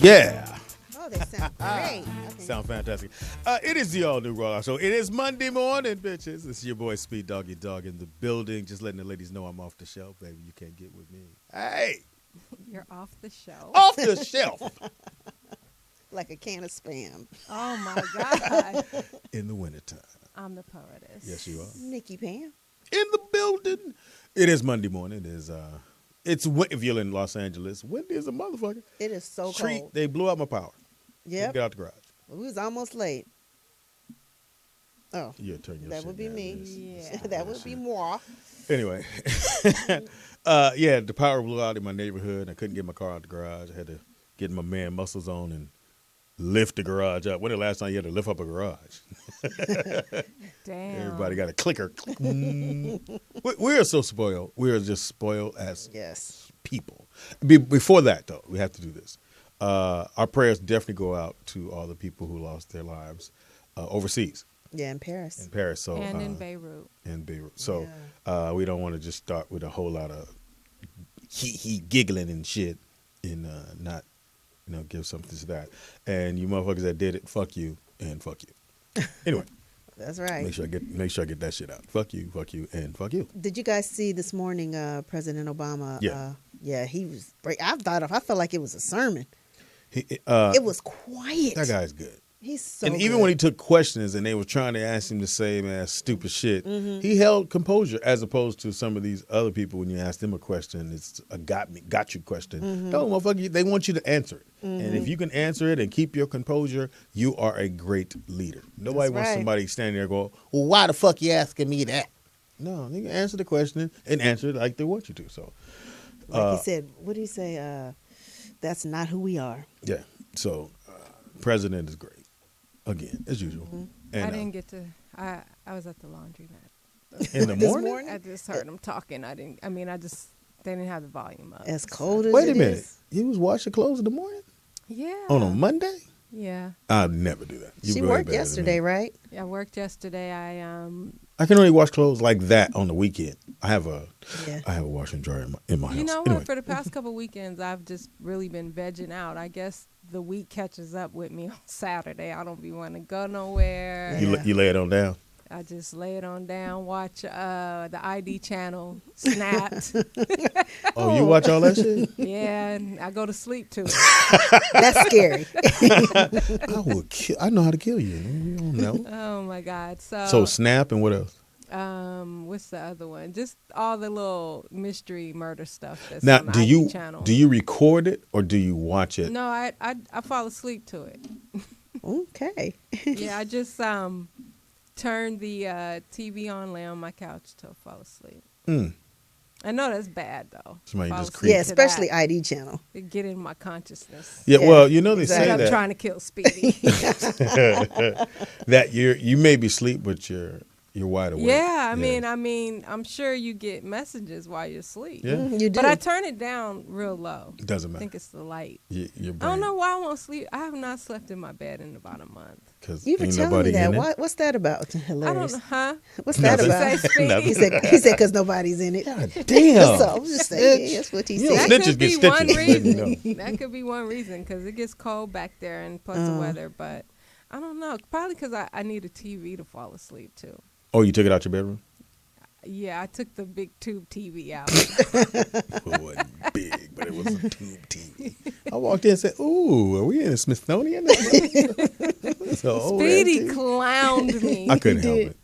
Yeah. Oh, they sound great. Okay. Sound fantastic. It is the all new Raw Show. It is Monday morning, bitches. It's your boy Speed Doggy Dog in the building. Just letting the ladies know I'm off the shelf, baby. You can't get with me. Hey. You're off the shelf. Off the shelf. Like a can of Spam. Oh my God. In the wintertime. I'm the poetess. Yes, you are. Nikki Pam. In the building. It is Monday morning. It's if you're in Los Angeles, windy as a motherfucker. It is so Treat, cold. they blew out my power. Yep. Get out the garage. We was almost late. Oh. You turn your That shit would be down. me. Yeah. That would be moi. Anyway. Yeah, the power blew out in my neighborhood. I couldn't get my car out the garage. I had to get my man muscles on and lift the garage up. When the last time you had to lift up a garage? Damn. Everybody got a clicker. We are so spoiled. We are just spoiled as people. Before that, though, we have to do this. Our prayers definitely go out to all the people who lost their lives overseas. Yeah, in Paris. In Paris. So, and in Beirut. In Beirut. So we don't want to just start with a whole lot of he giggling and shit and not, give something to that. And you motherfuckers that did it, fuck you and fuck you. Anyway. That's right. Make sure I get that shit out. Fuck you, and fuck you. Did you guys see this morning President Obama? Yeah. He was. I felt like it was a sermon. It was quiet. That guy's good. He's so. And even when he took questions and they were trying to ask him the same ass stupid shit, he held composure as opposed to some of these other people when you ask them a question, it's a got you question. No, motherfucker, they want you to answer it. And if you can answer it and keep your composure, you are a great leader. Nobody wants somebody standing there going, well, why the fuck you asking me that? No, they can answer the question and answer it like they want you to. So, like he said, what did he say? That's not who we are. Yeah. So, president is great. Again, as usual. And, I didn't get to. I was at the laundromat. In the morning? I just heard them talking. They didn't have the volume up. As cold as Wait a minute. is. You was washing clothes in the morning? Yeah. On a Monday? Yeah. I'd never do that. She worked yesterday, right? I worked yesterday. I can only wash clothes like that on the weekend. I have a washer and dryer in my house. You know what? Anyway. For the past couple weekends, I've just really been vegging out. I guess the week catches up with me on Saturday. I don't be wanting to go nowhere. You lay it on down? I just lay it on down, watch the ID channel, Snapped. Oh, you watch all that shit? Yeah, and I go to sleep too. That's scary. I know how to kill you. You don't know. Oh my God! So Snap and what else? What's the other one? Just all the little mystery murder stuff that's now, on the ID channel. Do you record it or do you watch it? No, I fall asleep to it. Okay. Yeah, I just turn the TV on, lay on my couch till I fall asleep. I know that's bad though. Somebody just creep. Yeah, especially ID channel. It get in my consciousness. Yeah, well, they say I'm that trying to kill Speedy. that you may be asleep, but you're wide awake. Yeah, I mean, I'm sure you get messages while you're asleep. Yeah, you do. But I turn it down real low. It doesn't matter. I think it's the light. Your brain. I don't know why I won't sleep. I have not slept in my bed in about a month. You were telling me that. What's that about? Hilarious. I don't know, huh? What's that about? He said because nobody's in it. God damn. So I was just saying, that's what he said. That could be one reason. That could be one reason because it gets cold back there and plus the weather. But I don't know. Probably because I need a TV to fall asleep too. Oh, you took it out your bedroom? Yeah, I took the big tube TV out. It wasn't big, but it was a tube TV. I walked in and said, ooh, are we in a Smithsonian? Speedy clowned me. I couldn't help it.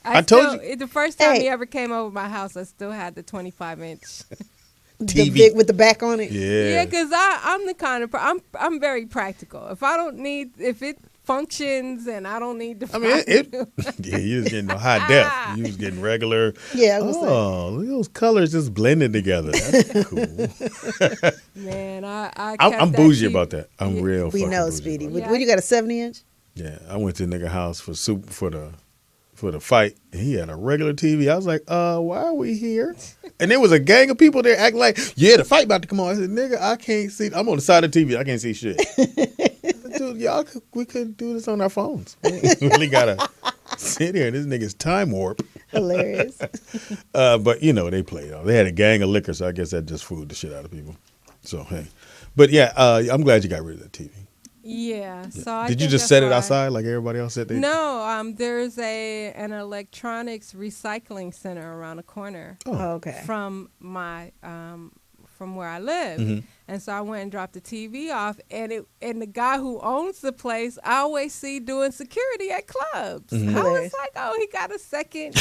I told you. The first time he ever came over my house, I still had the 25-inch TV. The big with the back on it? Yeah. Yeah, because I'm the kind of I'm very practical. If it functions and I don't need to. You was getting no high def. You was getting regular. Yeah. I was look at those colors just blending together. That's cool. Man, I'm bougie about that. I'm real. We know, bougie Speedy. Yeah. What you got, a 70-inch? Yeah, I went to the nigga house for the fight, and he had a regular TV. I was like, why are we here? And there was a gang of people there acting like, yeah, the fight about to come on. I said, nigga, I can't see. I'm on the side of the TV. I can't see shit. Dude, we could do this on our phones. We really gotta sit here. This nigga's time warp. Hilarious. But they played. They had a gang of liquor, so I guess that just fooled the shit out of people. So hey, But yeah, I'm glad you got rid of that TV. Yeah. So I Did you think just that's set it why- outside like everybody else said? No. There's an electronics recycling center around the corner Oh, okay. from my from where I live. Mm-hmm. And so I went and dropped the TV off, and the guy who owns the place I always see doing security at clubs. Mm-hmm. I was like, oh, he got a second.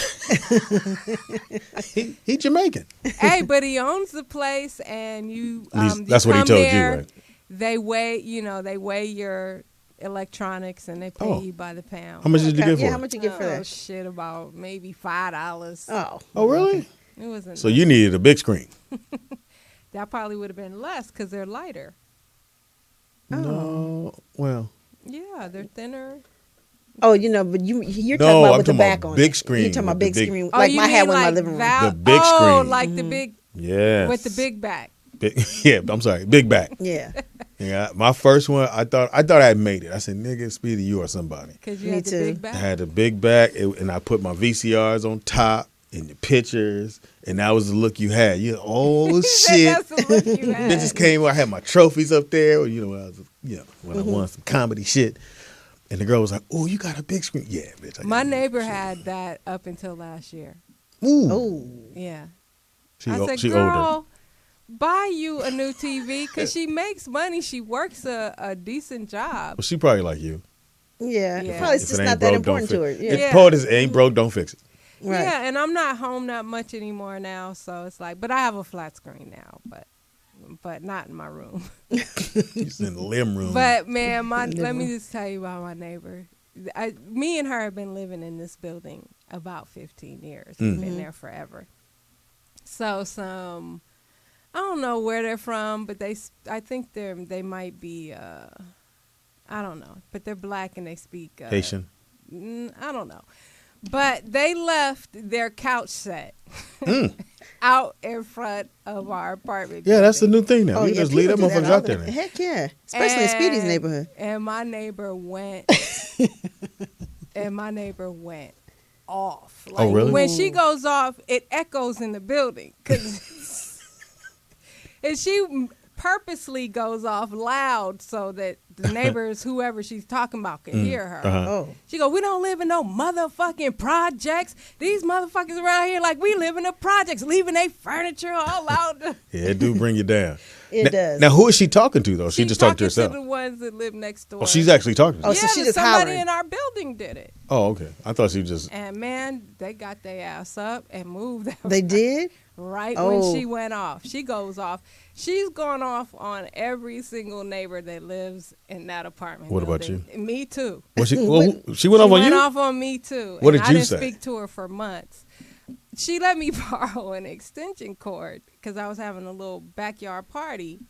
He Jamaican. Hey, but he owns the place, and you That's what he come told there, you, right? They weigh your electronics, and they pay Oh. you by the pound. How much did you get for Yeah, it? how much you get for Oh that? shit, about maybe $5. Oh, really? It wasn't. So you needed a big screen. That probably would have been less because they're lighter. No, well, Yeah, they're thinner. oh, but you're No, talking about I'm with the talking back about on big it. screen, You're talking about with the big big- screen, Oh, like you I had mean one in my like living room. Val- The big oh, screen. like the big yes. with the big back. Yeah, I'm sorry, big back. Yeah, Yeah, my first one, I thought I had made it. I said, "Nigga, Speedy, you are somebody." Because you Me had the too. big I back. had a big back, and I put my VCRs on top and the pictures, and that was the look you had. You oh shit. That's the look you had. Bitches came. I had my trophies up there. When I was, when I won some comedy shit, and the girl was like, "Oh, you got a big screen?" Yeah, bitch. I got My a big neighbor screen. had that up until last year. Ooh, oh, Yeah. she, I said, she girl, older. buy you a new TV because she makes money. She works a decent job. Well, she probably like you. yeah. Yeah. Probably it's If just it not ain't that broke, don't important to her. fix. Yeah, If Yeah. Poetess ain't broke, don't fix it. right. Yeah, and I'm not home that much anymore now, so it's like, but I have a flat screen now, but not in my room. She's in the limb room. But man, let me just tell you about my neighbor. Me and her have been living in this building about 15 years. We've been there forever. So I don't know where they're from, but I think they might be, I don't know, but they're black and they speak Haitian. I don't know. But they left their couch set out in front of our apartment. Yeah, that's the building. new thing now. Oh, You yeah, just leave people them do that motherfuckers all out the there. time. Heck yeah, especially in Speedy's neighborhood. And my neighbor went. Off. Like, Oh, really? When she goes off, it echoes in the building. And she purposely goes off loud so that the neighbors, whoever she's talking about, can hear her. Uh-huh. Oh, She go, we don't live in no motherfucking projects. These motherfuckers around here like we live in the projects, leaving their furniture all out. Yeah, it do bring you down. it does. Now, who is she talking to, though? She just talked to herself. the ones that live next door. Oh, she's actually talking to Oh, you. so she yeah, just somebody hollering. in our building did it. Oh, okay. I thought she was just. And man, they got their ass up and moved They did? right Oh. when she went off. She goes off. She's gone off on every single neighbor that lives in that apartment. What about building. Me too. Well, she went off She on went you? off on me too. What and did I you didn't say? speak to her for months. She let me borrow an extension cord because I was having a little backyard party.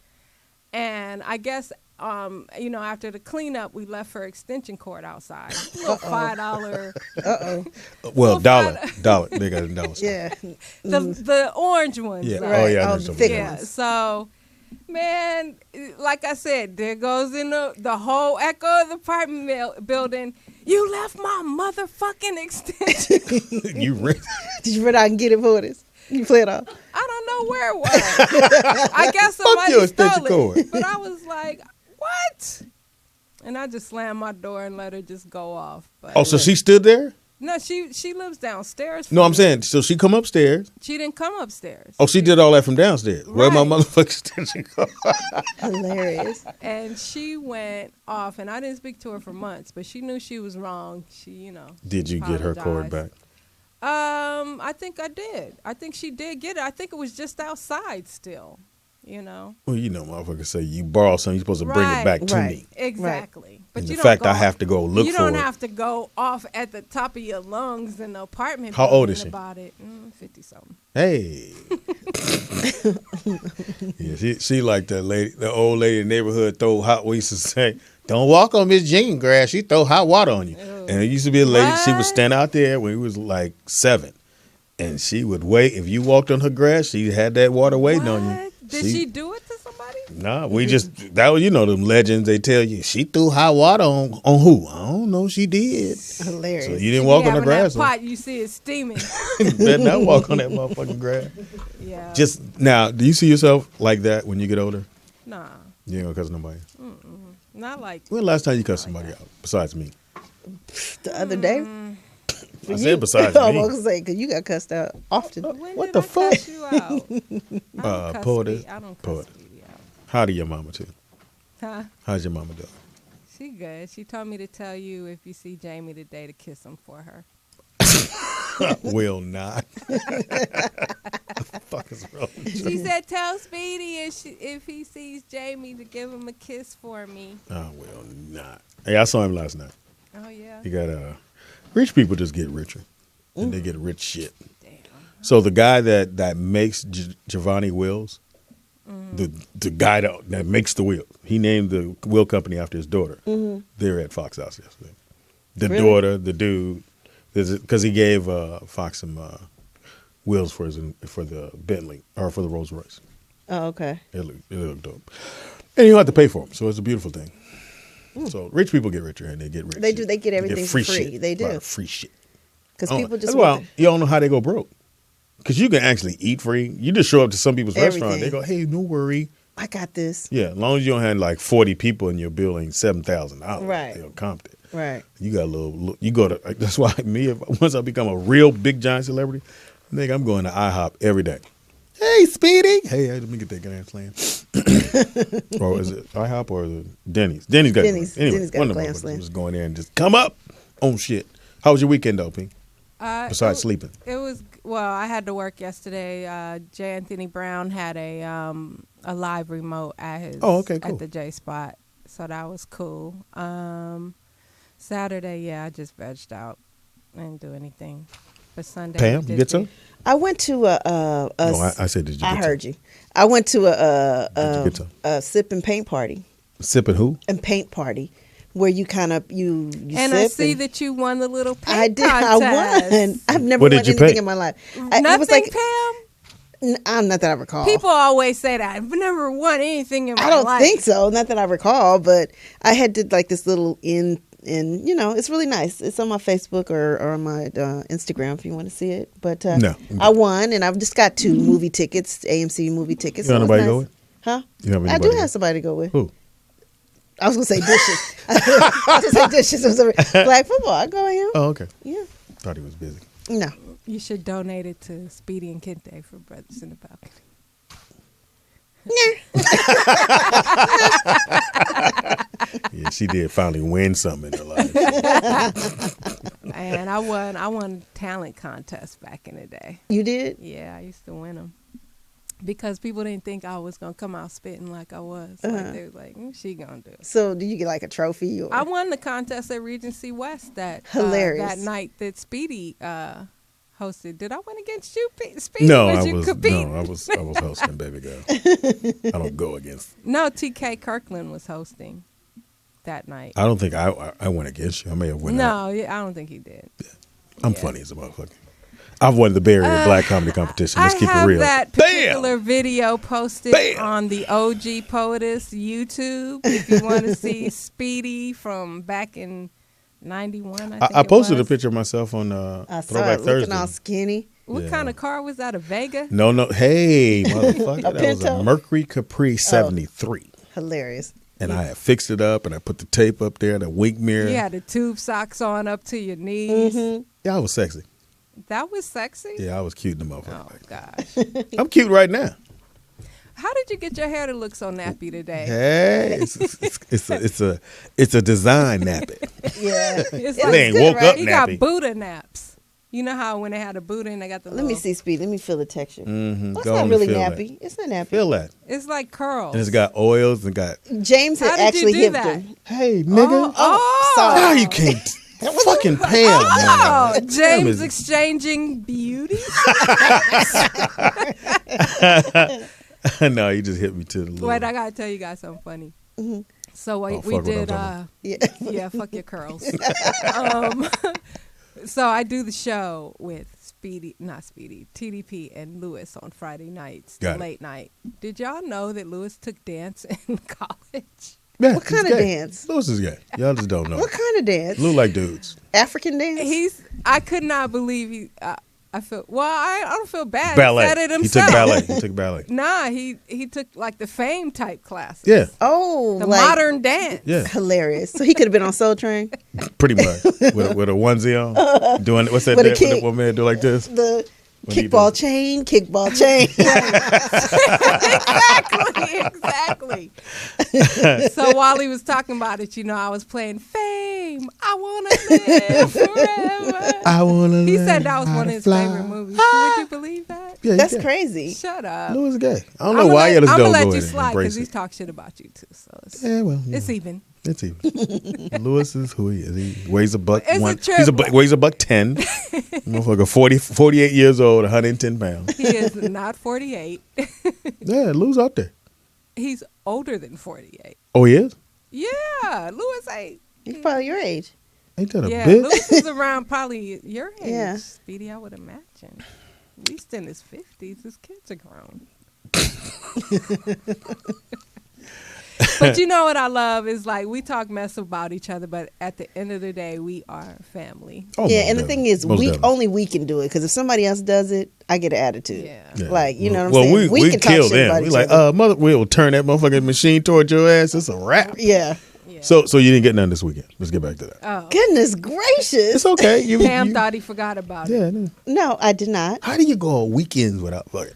And I guess, after the cleanup, we left her extension cord outside. A little $5. Uh-oh. Well, Well, dollar. They got a dollar. sign. Yeah. The orange ones. Yeah. though. Oh, yeah. I Oh, know the something. thick Yeah. ones. So, man, like I said, there goes in the whole echo of the apartment building. You left my motherfucking extension. You rent. Did you run out and get it for this? You play it off. I don't know where it was. I guess somebody your stole extension it. cord. But I was like, what? And I just slammed my door and let her just go off. But Oh, so she stood there? no, she lives downstairs. No, from I'm me. saying, so she come upstairs. She didn't come upstairs. Oh, she did all that from downstairs. Where my Right. motherfucking extension cord? Hilarious. And she went off, and I didn't speak to her for months, but she knew she was wrong. She, Did you get her cord apologized. back? I think I did. I think she did get it. I think it was just outside still, Well, motherfuckers say you borrow something, you're supposed to bring it back to Right. me. Exactly. But And you the don't fact go I have to go look you for don't it. have to go off at the top of your lungs in the apartment. How old building is she? About it, 50-something. Hey. Yeah, she like that lady, the old lady in the neighborhood throw hot. We used to say, "Don't walk on Miss Jean grass. She throw hot water on you." And it used to be a lady. She would What? stand out there when he was like 7, and she would wait. If you walked on her grass, she had that water waiting on you. What? Did she do it to somebody? Nah, we just that was them legends. They tell you she threw hot water on who? I don't know. She did. Hilarious. So you didn't walk on the grass. That pot, you see it steaming. You better not walk on that motherfucking grass. Yeah. Just now, do you see yourself like that when you get older? nah. You ain't gonna cuss nobody. Not like. When the last time you cussed somebody out besides me? The other day. I said besides I me. was gonna say because you got cussed out often. When What did the I fuck? cuss you out? I don't cuss Poetess. I don't cuss Poetess. Speedy out. Howdy your mama too. Huh? How's your mama doing? She good. She told me to tell you if you see Jamie today to kiss him for her. Will not. What the fuck is wrong with you? She said, "Tell Speedy if he sees Jamie to give him a kiss for me." I will not. Hey, I saw him last night. Oh yeah. He got rich people just get richer, and they get rich shit. Damn. So the guy that makes Giovanni wheels, the guy that makes the wheel, he named the wheel company after his daughter. They're at Fox House yesterday. The Really? daughter, the dude, because he gave Fox some wheels for the Bentley or for the Rolls Royce. Oh, okay. It looked dope, and you don't have to pay for them, so it's a beautiful thing. So rich people get richer, and they get rich. They do. They get everything for free. Shit. They A lot do. of free shit. Because people just That's want why you don't know how they go broke. Because you can actually eat free. You just show up to some people's restaurant. Everything. They go, "Hey, no worry." I got this. Yeah, as long as you don't have like 40 people in your building, $7,000. Right. They'll comp it. Right. You got a little. You go to. That's why once I become a real big giant celebrity, nigga, I'm going to IHOP every day. Hey, Speedy. Hey, let me get that Grand Slam. Or is it IHOP or the Denny's? Denny's got Denny's. Anyway, Denny's got one a of them Grand motherfuckers Slam. just going there and just come up on shit. How was your weekend, though, P? Besides sleeping. It was I had to work yesterday. J. Anthony Brown had a live remote at his cool. at the J Spot, so that was cool. Saturday, I just vegged out. I didn't do anything. But Sunday, Pam, you get some? I went to I said, did you get I some? heard you. I went to Did you get some? a sip and paint party. Sipping who? And paint party, where you kind of you and sip I see that you won the little paint I did. contest. I won. I've never What won did you anything paint? in my life. Nothing, It was like Pam? not that I recall. People always say that. I've never won anything in my I don't life. think so. Not that I recall, but I had did like this little in it's really nice. It's on my Facebook or on my Instagram if you want to see it. But No. I won, and I've just got 2 movie tickets, AMC movie tickets. You have so it's anybody nice. go with? Huh? You have I anybody do go? have somebody to go with. Who? I was gonna say dishes. I just say dishes. It was a black football. I go with him. Oh, okay. Yeah. Thought he was busy. No. You should donate it to Speedy and Kente for Brothers in the Balcony. Yeah, she did finally win something in her life. And I won talent contests back in the day. You did? Yeah, I used to win them because people didn't think I was gonna come out spitting like I was. Like they was like, she gonna do it. So did you get like a trophy? Or? I won the contest at Regency West that night that Speedy hosted. Did I win against you, Speedy? No, was I you was competing? no, I was hosting, baby girl. I don't go against. No, TK Kirkland was hosting that night. I don't think I went against you. I may have won. No, I don't think he did. I'm funny as a motherfucker. I've won the Bay Area Black Comedy Competition. Let's keep it real. I have that particular video posted Bam! on the OG Poetess YouTube. If you want to see Speedy from back in 91, I posted a picture of myself on I saw Throwback it Thursday. looking all skinny. What kind of car was that? A Vega? No. Hey, motherfucker. That was a Pinto? Mercury Capri 73. Hilarious. And I had fixed it up, and I put the tape up there, the wink mirror. You had the tube socks on up to your knees. Yeah, I was sexy. That was sexy? Yeah, I was cute in the motherfucker. Oh, gosh. I'm cute right now. How did you get your hair to look so nappy today? Hey, it's a design nappy. Yeah. It's They ain't woke up You nappy. got Buddha naps. You know how when they had a Buddha and they got the Let me little- see, Speed. Let me feel the texture. Mm-hmm. Well, it's Go not on really and feel nappy. It's not nappy. Feel that. It's like curls. And it's got oils and got, James How had did you actually do hipped that? him. hey, nigga. Oh, sorry. Now you can't. Fucking Pam, Oh, man. James is- exchanging beauty. No, you just hit me to the little. Wait, I gotta tell you guys something funny. So we fuck what I'm did. talking Yeah. Yeah, fuck your curls. So I do the show with TDP and Lewis on Friday nights, Got it. late night. Did y'all know that Lewis took dance in college? Yeah, What he's kind of gay. dance? Lewis is gay. Y'all just don't know. What kind of dance? Look like dudes. African dance? I could not believe he. I don't feel bad. Ballet. He said it He himself. took ballet. He took ballet. Nah, he took like the fame type classes. Yeah. Oh, The like, modern dance. Yeah. hilarious. So he could have been on Soul Train. Pretty much. With a onesie on. Doing what's that? With a When kick. one man do like this? The When he kickball does- chain, kickball chain. Exactly. So while he was talking about it, I was playing Fame. I want to live forever. I wanna. He learn said that was how one of to his fly. favorite movies. Would you believe that? Yeah, That's yeah. crazy. Shut up. Louis is gay. I don't know why you just I'm don't gonna go let you ahead and slide embrace because it. he's talk shit about you too. So Yeah, well, you it's know, even. it's even. Louis is who he is. He weighs a buck. It's a one. trip. Weighs a buck 10. Motherfucker, 48 years old, 110 pounds. He is not 48. Yeah, Louis out there. He's older than 48. Oh, he is? Yeah, Louis ain't. He's probably your age. Ain't that a Yeah, bitch? Louis is around probably your age, Yeah. Speedy. I would imagine. At least in his 50s, his kids are grown. But you know what I love is like we talk mess about each other, but at the end of the day, we are family. Oh, Yeah, most and the definitely. thing is, Most definitely. only we can do it. Because if somebody else does it, I get an attitude. Yeah. Yeah. Like, you know what I'm Well, saying? we can talk kill shit them. about We each like, other. we'll turn that motherfucking machine toward your ass. It's a wrap. Yeah. Yeah. So you didn't get none this weekend. Let's get back to that. Oh, Goodness gracious. It's okay. Pam thought he forgot about it. Yeah. No. No, I did not. How do you go on weekends without fucking?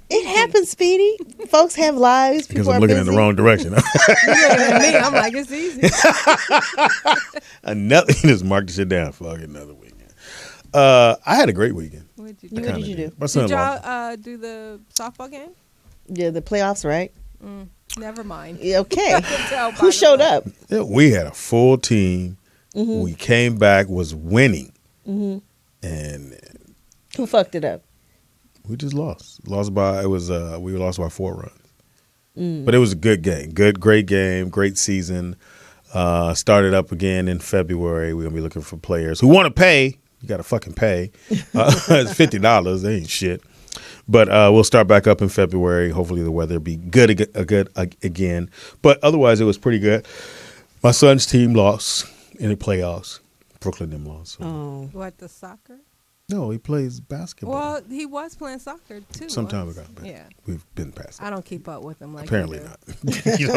It happens, Speedy. Folks have lives. Because People I'm are looking busy. in the wrong direction. You looking at me, I'm like, it's easy. Another, you just mark the shit down. Fuck another weekend. I had a great weekend. What'd you What do? did you do? My son Did lost. y'all do the softball game? Yeah, the playoffs, right? Never mind. Yeah, okay. Tell by Who the showed look. up? Yeah, we had a full team. Mm-hmm. We came back, was winning, and Who fucked it up? we just lost. We lost by 4 runs. But it was a good game. Great game, great season. Started up again in February. We're gonna be looking for players who want to pay. You got to fucking pay. It's $50. They ain't shit. But we'll start back up in February. Hopefully the weather be good again. But otherwise, it was pretty good. My son's team lost in the playoffs. Brooklyn them lost. So. Oh. What, the soccer? No, he plays basketball. Well, he was playing soccer too. Some time once. ago. But Yeah. we've been past that. I don't keep up with him like Apparently you do. not. You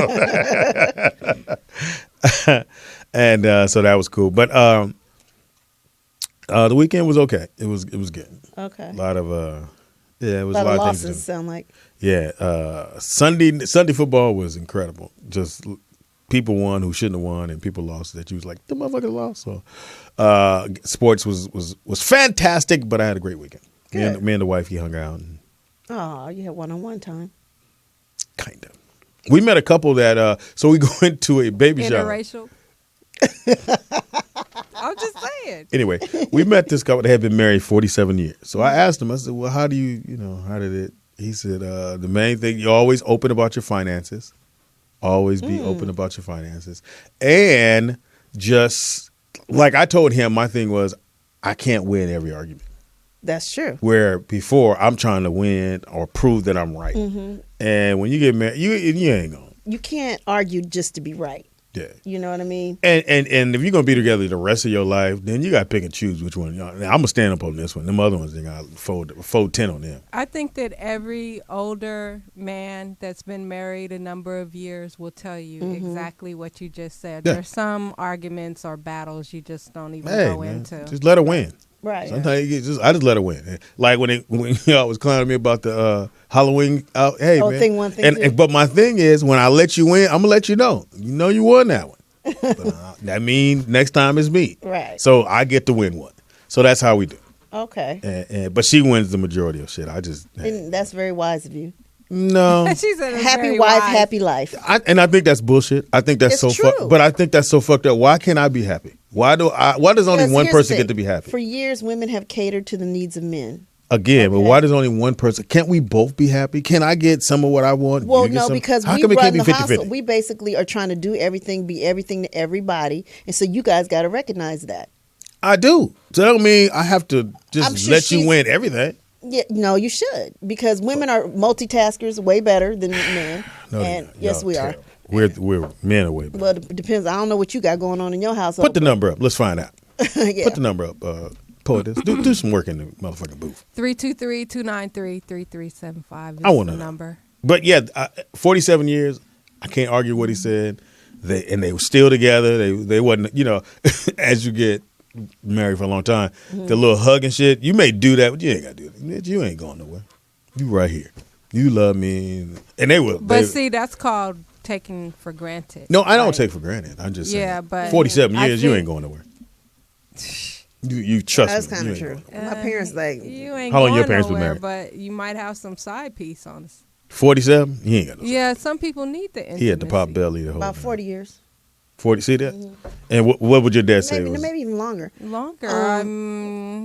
know? And so that was cool. But the weekend was okay. It was good. Okay. A lot of it was A a lot of lot of things to do. losses sound like. Yeah, Sunday football was incredible. Just people won who shouldn't have won, and people lost that you was like, the motherfuckers lost. So sports was fantastic, but I had a great weekend. Me and the wife, he hung out. And Oh, you had one-on-one time. kind of. We met a couple that so we go into a baby shower. Interracial. I'm just saying. Anyway, we met this couple that had been married 47 years. So I asked him, I said, well, how did it? He said, the main thing, you're always open about your finances. Always be open about your finances. And just, like I told him, my thing was, I can't win every argument. That's true. Where before, I'm trying to win or prove that I'm right. And when you get married, you ain't going. You can't argue just to be right. Yeah. You know what I mean? And if you're gonna be together the rest of your life, then you gotta pick and choose which one. Now, I'm gonna stand up on this one. Them other ones, they gotta fold 10 on them. I think that every older man that's been married a number of years will tell you exactly what you just said. Yeah. There's some arguments or battles you just don't even Hey, go man, into. just let her win. Right. Sometimes I just let her win. Like when y'all was clowning me about the Halloween. Hey, Oh, man. thing one, thing two. But my thing is, when I let you win, I'm gonna let you know. You know you won that one. But, that means next time it's me. Right. So I get to win one. So that's how we do. Okay. But she wins the majority of shit. I just And that's very wise of you. no. She said it's Happy very wife, wise. happy life. I think that's bullshit. I think that's It's so true. But I think that's so fucked up. Why can't I be happy? Why does only Because one here's the person thing. get to be happy? For years, women have catered to the needs of men. Again, but Okay. why does only one person? Can't we both be happy? Can I get some of what I want? Well, You get no, some? because How we come it run can't be the 50-50? household. We basically are trying to do everything, be everything to everybody, and so you guys got to recognize that. I do. So that don't mean I have to just I'm sure let you she's- win everything. Yeah, no, you should, because women are multitaskers way better than men. No, they're and not. yes, Y'all we are. terrible. We're men away. Well, it depends. I don't know what you got going on in your household. Put the number up. Let's find out. yeah. Put the number up. Poetess, do some work in the motherfucking booth. 323-293-3375 is I want the to know. number. But yeah, 47 years. I can't argue what he said. They were still together. They wasn't, as you get married for a long time, the little hug and shit. You may do that, but you ain't got to do that. You ain't going nowhere. You right here. You love me, and they will. But see, that's called taking for granted. No, I don't take for granted. I'm just saying. Yeah, but 47 years, you ain't going nowhere. You trust That's me. kind of true. My parents you ain't How long going your parents been nowhere, married? but you might have some side piece on us. 47? He ain't got no. Yeah, some people need the intimacy. He had the pop belly the whole about time. 40 years. 40, see that? And what would your dad say? Maybe even longer. Longer.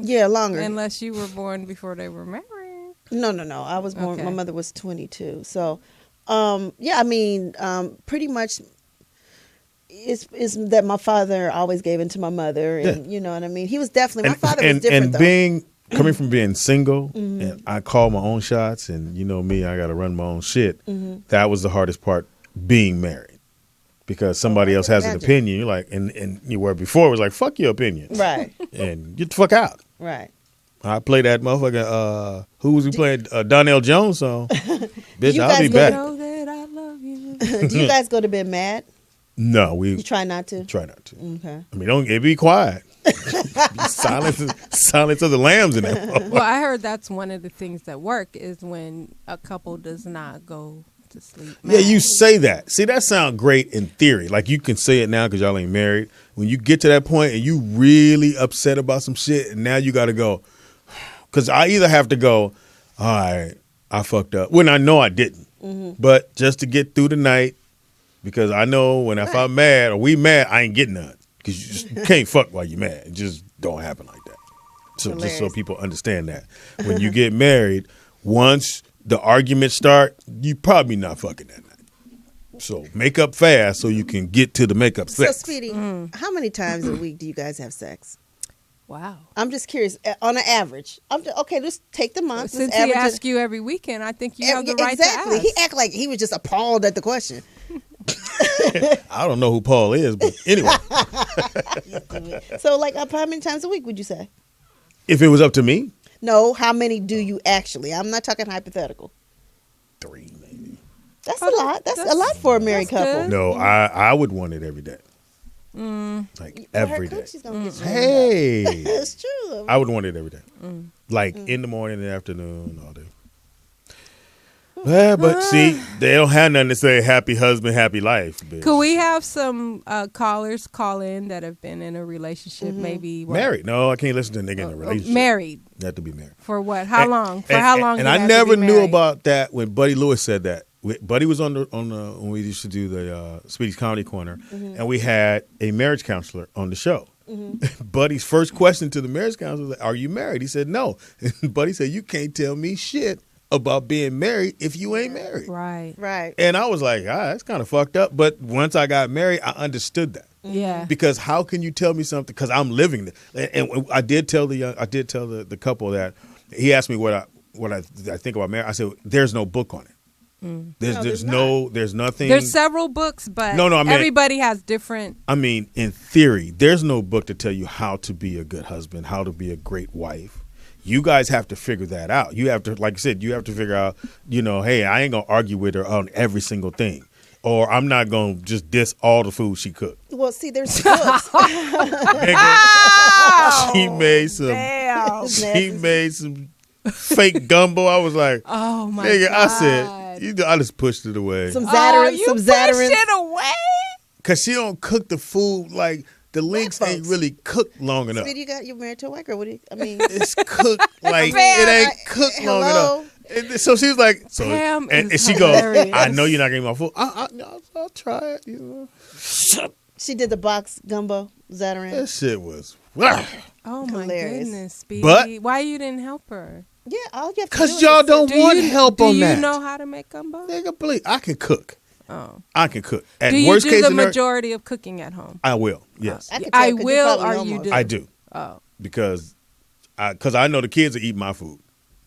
Yeah, longer. Unless you were born before they were married. No. I was born. Okay. My mother was 22. So, pretty much. Is that my father always gave into my mother, and you know what I mean. He was definitely my father was different and coming from being single, and I call my own shots, and you know me, I got to run my own shit. That was the hardest part, being married, because somebody else has an opinion. You're like, and you were before it was like, fuck your opinion, right? And get the fuck out, Right. I play that motherfucker. Who was he playing? Donnell Jones song. Bitch, I'll be back. Know that I love you. Do you guys go to bed mad? No, You try not to. try not to. Okay. I mean, don't be quiet. Silence of the lambs in there. Well, I heard that's one of the things that work is when a couple does not go to sleep. Yeah, you say that. See, that sounds great in theory. Like you can say it now because y'all ain't married. When you get to that point and you really upset about some shit, and now you got to go. Because I either have to go, all right, I fucked up, when I know I didn't. But just to get through the night, because I know when if I'm mad or we mad, I ain't getting none. Because you can't fuck while you mad. It just don't happen like that. So just so people understand that. When you get married, once the arguments start, you probably not fucking that night. So make up fast so you can get to the makeup sex. So, Speedy, how many times a week do you guys have sex? Wow. I'm just curious. On an average, okay, let's take the month. Since he asks you every weekend, I think you have the right to ask. He act like he was just appalled at the question. I don't know who Paul is, but anyway. So, like, how many times a week would you say? If it was up to me, No, how many do you actually? I'm not talking hypothetical. 3 maybe. That's a lot. That's a lot for a married that's couple. good. No, I would want it every day. Like every day. She's gonna get you. Hey, It's true. I would want it every day. Like in the morning, in the afternoon, all day. Yeah, but see, they don't have nothing to say happy husband, happy life. Bitch. Could we have some callers call in that have been in a relationship, maybe what? Married? No, I can't listen to a nigga in a relationship. Married. You have to be married. For what? How long? For And- how long? And do you I have to never be knew married? about that when Buddy Lewis said that. Buddy was on the when we used to do the Speedy's Comedy Corner, and we had a marriage counselor on the show. Buddy's first question to the marriage counselor was, "Are you married?" He said, "No." And Buddy said, "You can't tell me shit about being married if you ain't married." Right. Right. And I was like, that's kind of fucked up. But once I got married, I understood that. Yeah. Because how can you tell me something? Because I'm living it. And I did tell the couple that he asked me what I think about marriage. I said, there's no book on it. There's nothing. There's several books, but No, I mean, everybody has different. I mean, in theory, there's no book to tell you how to be a good husband, how to be a great wife. You guys have to figure that out. You have to, like I said, you have to figure out, hey, I ain't going to argue with her on every single thing. Or I'm not going to just diss all the food she cooked. Well, see, there's books. She made some. Damn. She made some fake gumbo. I was like, Oh my nigga, God. I said, I just pushed it away. Some Zatarain's. you Some pushed Zatarain's. it away. Because she don't cook the food like the Links folks. ain't really cooked long enough. Speedy, you're married to a white girl. What do you, I mean, It's cooked like Pam, it ain't cooked long hello? enough. And so she was like, Pam and is she goes, hilarious. I know you're not getting my food. I'll try it. she did the box gumbo, Zatarain. That shit was, Oh my Hilarious. goodness, Speedy. But- Why you didn't help her? Yeah, all you have to do because is y'all don't Do want you, help do on you that. know how to make gumbo? Nigga, please, I can cook. Oh. I can cook. At Do you worst do case the scenario, majority of cooking at home? I will. Yes, I can tell I 'cause you will probably or you almost- do? I do. Oh. Because I know the kids will eat my food.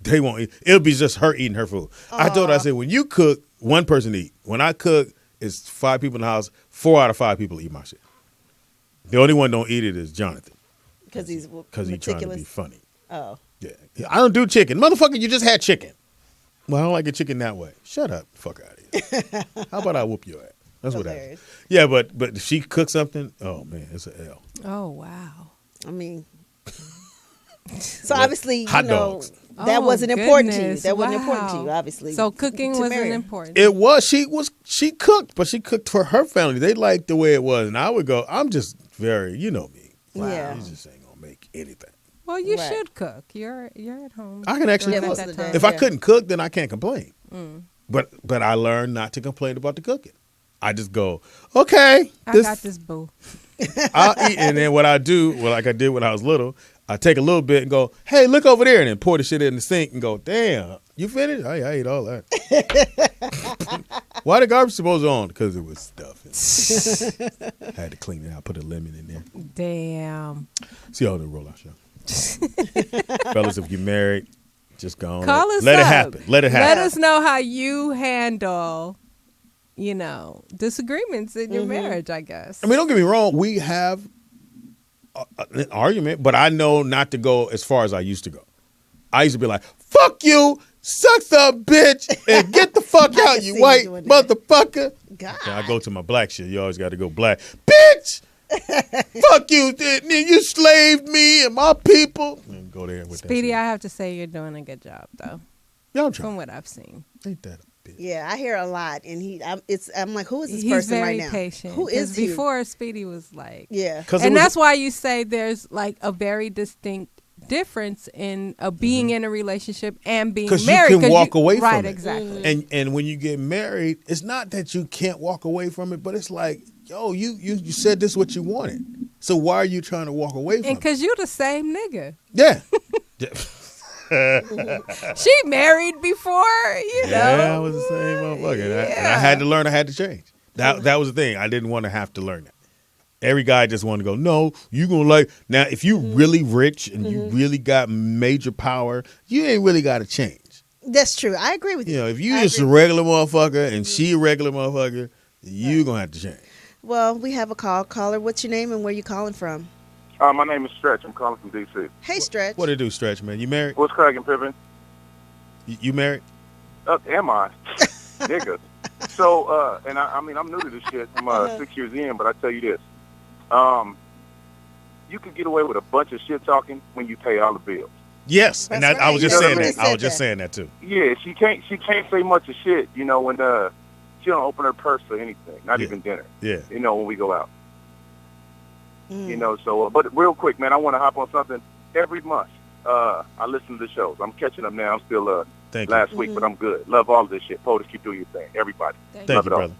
They won't eat. It'll be just her eating her food. I told her, I said, when you cook, one person eat. When I cook, it's 5 people in the house. 4 out of 5 people eat my shit. The only one don't eat it is Jonathan. Because he's because he's trying to be funny. Oh. Yeah. I don't do chicken. Motherfucker, you just had chicken. Well, I don't like your chicken that way. Shut up. Fuck out of here. How about I whoop your ass? That's what happens. Yeah, but if she cooks something, oh, man, it's an L. Oh, wow. I mean, so obviously, hot dogs. That wasn't important to you. That wasn't important to you, obviously. So cooking wasn't important. It was. She cooked, but she cooked for her family. They liked the way it was. And I would go, I'm just very, you know me. Wow. Yeah. You just ain't going to make anything. Well, you should cook. You're at home. I can actually cook. If I couldn't cook, then I can't complain. But I learned not to complain about the cooking. I just go, okay. I got this, boo. I'll eat. And then what I do, like I did when I was little, I take a little bit and go, hey, look over there. And then pour the shit in the sink and go, damn, you finished? I ate all that. Why the garbage supposed on? Because it was stuff. I had to clean it out, put a lemon in there. Damn. See all the rollout show. Fellas, if you're married, just go on. Call us Let up. it happen. Let it happen. Let us know how you handle, disagreements in your marriage, I guess. I mean, don't get me wrong. We have an argument, but I know not to go as far as I used to go. I used to be like, fuck you, suck some bitch, and get the fuck out, you white motherfucker. God. And I go to my black shit. You always got to go black. Bitch! Fuck you. You slaved me and my people. And go there with Speedy, that I have to say you're doing a good job, though. Yeah, I'm trying. From what I've seen. Ain't that a bitch? Yeah, I hear a lot, and I'm like, who is this He's person very right now? patient. Who is he? Before Speedy was like, yeah, and that's why you say there's like a very distinct difference in being in a relationship and being married. Because you can walk away from it. Right, exactly. And when you get married, it's not that you can't walk away from it, but it's like, yo, you said this is what you wanted. So why are you trying to walk away from it? And because you the same nigga. Yeah. She married before, you know. Yeah, I was the same motherfucker. Yeah. And I had to learn I had to change. That was the thing. I didn't want to have to learn that. Every guy just wanted to go, no, you going to like. Now, if you really rich and you really got major power, you ain't really got to change. That's true. I agree with you. You know, if you just a regular motherfucker and she a regular motherfucker, you going to have to change. Well, we have a caller. What's your name and where you calling from? My name is Stretch. I'm calling from D.C. Hey, Stretch. What it do, Stretch, man? You married? What's cracking, Pippin? You married? Am I? Nigga. So, and I'm new to this shit. I'm 6 years in, but I tell you this. You could get away with a bunch of shit talking when you pay all the bills. Yes, and That's I was just saying that. I was that. just saying that too. Yeah, she can't say much of shit, when she don't open her purse for anything, not even dinner. Yeah. When we go out. So, but real quick, man, I want to hop on something. Every month, I listen to the shows. I'm catching up now. I'm still last week, but I'm good. Love all of this shit. POTUS, keep doing your thing. Everybody. Thank you, brother.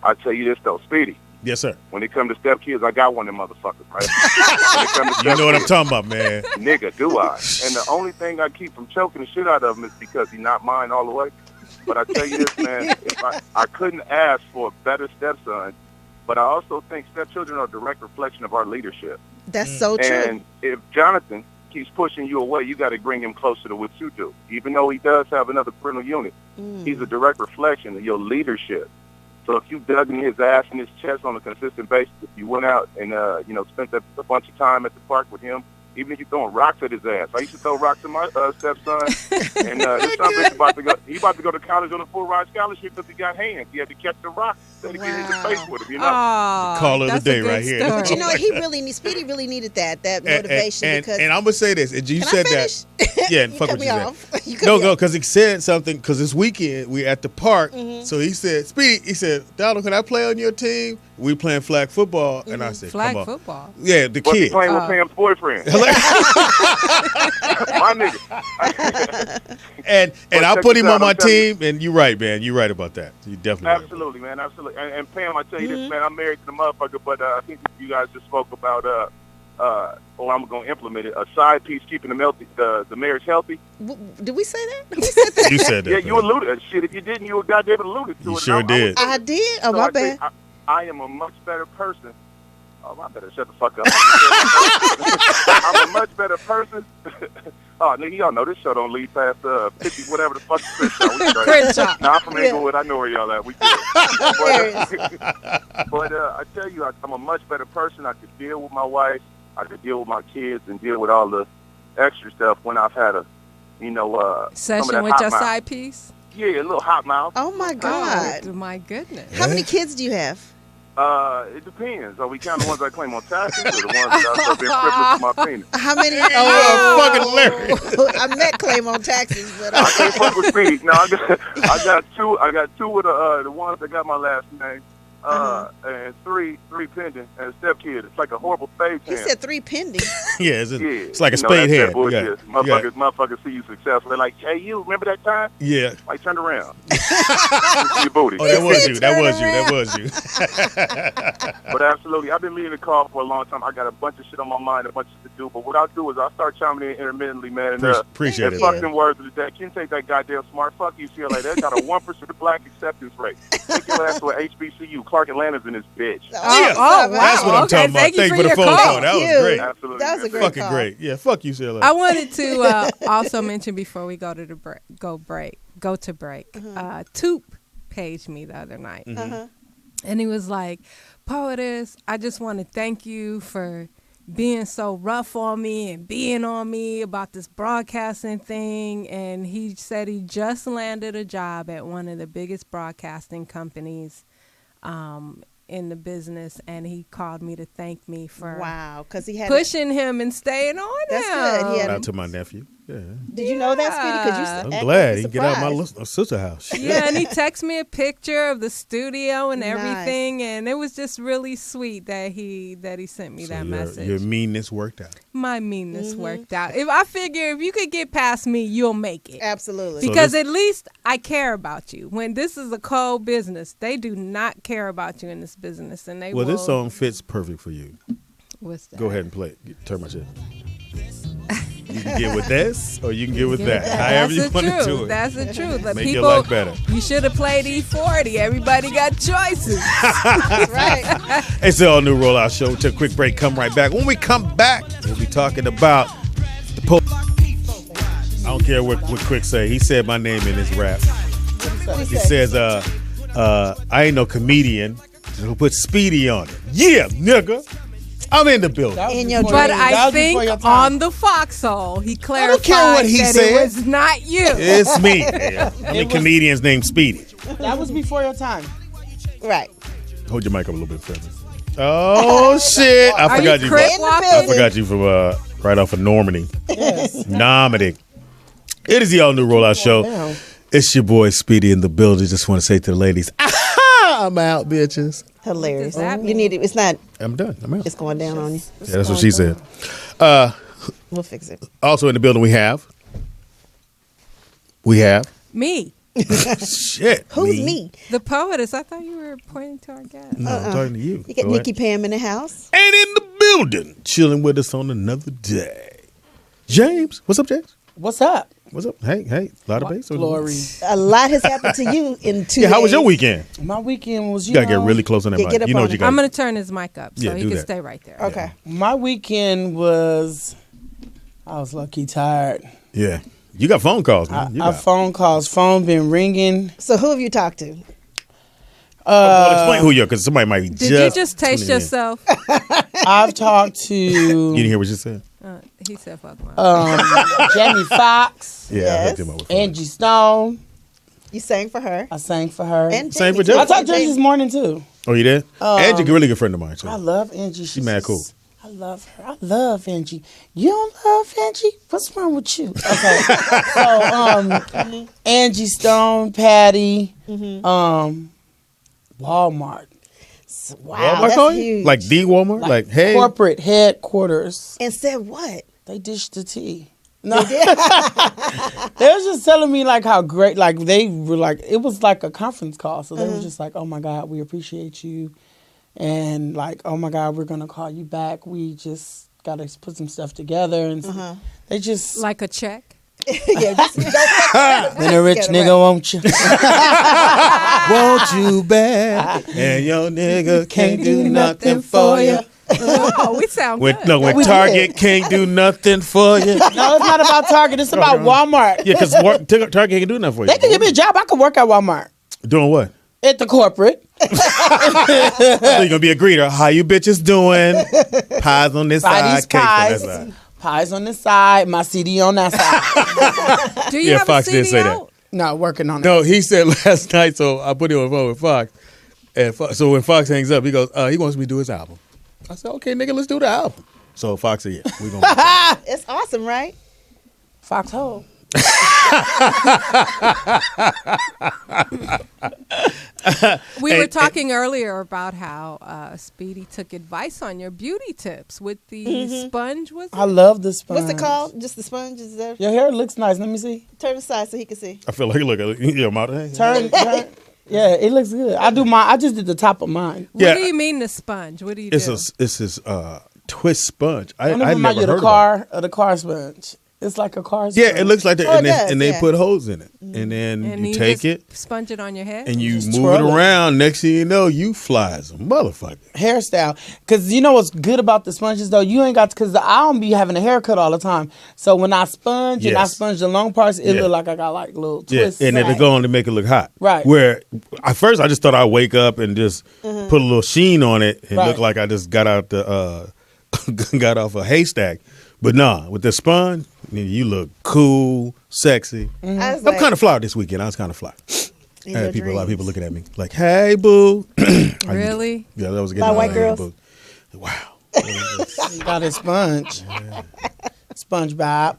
I tell you this though, Speedy. Yes, sir. When it comes to stepkids, I got one of them motherfuckers, right? You know what I'm talking about, man. Nigga, do I? And the only thing I keep from choking the shit out of him is because he's not mine all the way. But I tell you this, man, if I couldn't ask for a better stepson, but I also think stepchildren are a direct reflection of our leadership. That's so true. And if Jonathan keeps pushing you away, you got to bring him closer to what you do. Even though he does have another parental unit, he's a direct reflection of your leadership. So if you dug in his ass and his chest on a consistent basis, if you went out and spent a bunch of time at the park with him, even if you're throwing rocks at his ass. I used to throw rocks at my stepson, and his son is about to go to college on a full ride scholarship because he got hands. He had to catch the rock so he get hit in the face with him. Call it a day right here. But Speedy really needed that motivation. And I'm gonna say this. And you said that. Yeah, fuck what you said. No, because he said something. Because this weekend we at the park. So he said, Speedy. He said, Donald, can I play on your team? We playing flag football, and I said, flag come on. Football. Yeah, the What's kid. He playing with Pam's boyfriend. My nigga. and I put him on my team, and you're right, man. You're right about that. You definitely absolutely, man, absolutely. And Pam, I tell you this, man. I'm married to the motherfucker, but I think you guys just spoke about I'm gonna implement it. A side piece keeping the marriage healthy. Did we say that? Who said that? You said that. Yeah, you alluded. Shit, if you didn't, you were goddamn alluded to it. You sure did. I did. Oh, my bad. I am a much better person. Oh, I better shut the fuck up. I'm a much better person. Oh, nigga, y'all know this show don't lead past 50, whatever the fuck. Crenshaw. Nah, I'm from Inglewood. I know where y'all at. We good. But I tell you, I'm a much better person. I could deal with my wife. I could deal with my kids and deal with all the extra stuff when I've had a, session with your side piece. Yeah, a little hot mouth. Oh my God! Oh, my goodness! How many kids do you have? It depends. Are we counting the ones I claim on taxes or the ones that I've been privileged with my penis? How many? Oh, fucking hilarious. I met claim on taxes, but I can't fuck with Speedy. No, I got two. I got two with the ones that got my last name. And three pending, and a stepkid. It's like a horrible stage he hand. said 3 pending. It's like a spade head. Motherfuckers see you successful. They're like, hey, you remember that time? Yeah. Like, turn around. See your booty. Oh, that was you. But absolutely, I've been leaving the call for a long time. I got a bunch of shit on my mind, a bunch of shit to do. But what I'll do is I'll start chiming in intermittently, man. And, appreciate it. Fuck them words of the day. Can't take that goddamn smart. Fuck UCLA. They got a 1% black acceptance rate. Take your ass to an HBCU. Clark Atlanta's in this bitch. Wow. That's what I'm talking about. Thank you for the phone call. That was great. Absolutely. That was a great Fucking call. great. Yeah, fuck UCLA. I wanted to also mention before we go to the break. Toop paged me the other night, and he was like, "Poetess, I just want to thank you for being so rough on me and being on me about this broadcasting thing." And he said he just landed a job at one of the biggest broadcasting companies in the business, and he called me to thank me for because he had pushing him and staying on That's him. good. He had Shout out to my nephew. Yeah. Did you know that, Speedy? Because I'm glad he can get out of my sister house. Yeah, and he texted me a picture of the studio and everything, and it was just really sweet that he sent me that message. Your meanness worked out. My meanness worked out. If I figure if you could get past me, you'll make it. Absolutely. Because at least I care about you. When this is a cold business, they do not care about you in this business, and they will. This song fits perfect for you. What's that? Go ahead and play it. Turn my shit. You can get with this, or you can get with that. However you want to do it. That's the truth. Like, Make your life better. You should have played E40. Everybody got choices. That's right. It's the all-new Rollout Show. We'll take a quick break. Come right back. When we come back, we'll be talking about the I don't care what Quick say. He said my name in his rap. He says, I ain't no comedian who put Speedy on it. Yeah, nigga. I'm in the building. But I think on the foxhole, he clarified that it was not you. It's me. How many comedians named Speedy? That was before your time. Right. Hold your mic up a little bit further. Oh, shit. I forgot you. I forgot you from right off of Normandy. Yes. Normandy. It is the all-new Rollout Show. Wow. It's your boy Speedy in the building. Just want to say to the ladies, I'm out, bitches. Hilarious. What does that You mean? need it. It's not. I'm done. I'm out. It's going down on you. Yeah, that's what she said. We'll fix it. Also in the building, we have Me. shit. Who's me? The poetess. I thought you were pointing to our guest. No, I'm talking to you. You got Go Nikki ahead. Pam in the house. And in the building, chilling with us on another day. James, what's up, James? What's up? What's up? Hey, a lot of bass. Glory. A lot has happened to you in 2 days. Yeah, how was your weekend? My weekend was, You gotta get really close on that Yeah, mic. get up You know on what you it. got. I'm going to turn his mic up so Yeah, he do can that. stay right there. Okay. My weekend was, I was lucky tired. Yeah, you got phone calls, man. Phone been ringing. So who have you talked to? Well, explain who you are, because somebody might be Did you just taste tuning in. yourself? I've talked to You didn't hear what you said? He said, fuck my. Jamie Foxx, Yeah, I Yes. heard him over the phone. Angie Stone. You sang for her. I sang for her. And Sang for Jamie, Jamie. I talked to her this morning too. Oh, you did? Angie's a really good friend of mine. So. I love Angie. She's mad cool. I love her. I love Angie. You don't love Angie? What's wrong with you? Okay. So, Angie Stone, Patti, Walmart. Wow, Walmart that's calling you? huge. Like the Walmart? Like, hey. Corporate headquarters. And said what? They dished the tea. No. They was just telling me like how great, like they were like, it was like a conference call. So they were just like, oh my God, we appreciate you. And like, oh my God, we're going to call you back. We just got to put some stuff together. And they just. Like a check? Yeah, just Been a rich nigga, won't you? Want you back, and your nigga can't do nothing for you. Oh, we sound good. When Target can't do nothing for you. No, it's not about Target. It's about Walmart. Yeah, because Target can't do nothing for you. They can give me a job. I can work at Walmart. Doing what? At the corporate. So you're gonna be a greeter. How you bitches doing? Pies on this side, cakes on that side. Pies on this side, my CD on that side. Do you have Fox a CD did say out? that. No, working on it. No, he said last night. So I put him on the phone with Fox, and so when Fox hangs up, he goes, "He wants me to do his album." I said, "Okay, nigga, let's do the album." So Fox said, "Yeah, we gonna." It's awesome, right? Foxhole. We were talking earlier about how Speedy took advice on your beauty tips with the sponge. Was I love the sponge. What's it called? Just the sponge? Is there? Your hair looks nice. Let me see. Turn aside so he can see. I feel like look, model. Turn. Yeah, it looks good. I just did the top of mine. What do you mean the sponge? What do you do? It's this twist sponge. I I never remind you heard of the car sponge. It's like a car sponge. Yeah, it looks like that, Oh, and they yeah. put holes in it, and then and you take just it sponge it on your head. and you Just move it twirl it. around. Next thing you know, you fly as a motherfucker. Hairstyle. Because you know what's good about the sponges, though? You ain't got, because I don't be having a haircut all the time. So when I sponge and I Yes. sponge the long parts, it Yeah. look like I got like little Yeah, twists. and it'll Right. go on to make it look hot. Right. Where at first I just thought I'd wake up and just put a little sheen on it and Right. look like I just got out the got off a haystack. But nah, with the sponge, you look cool, sexy. I was I'm like, kind of fly this weekend. I was kind of fly. in I your had a lot of people dreams. looking at me like, "Hey, boo." How you doing? Really? Yeah, that was By white girls? Boo. Wow. You got a sponge. SpongeBob.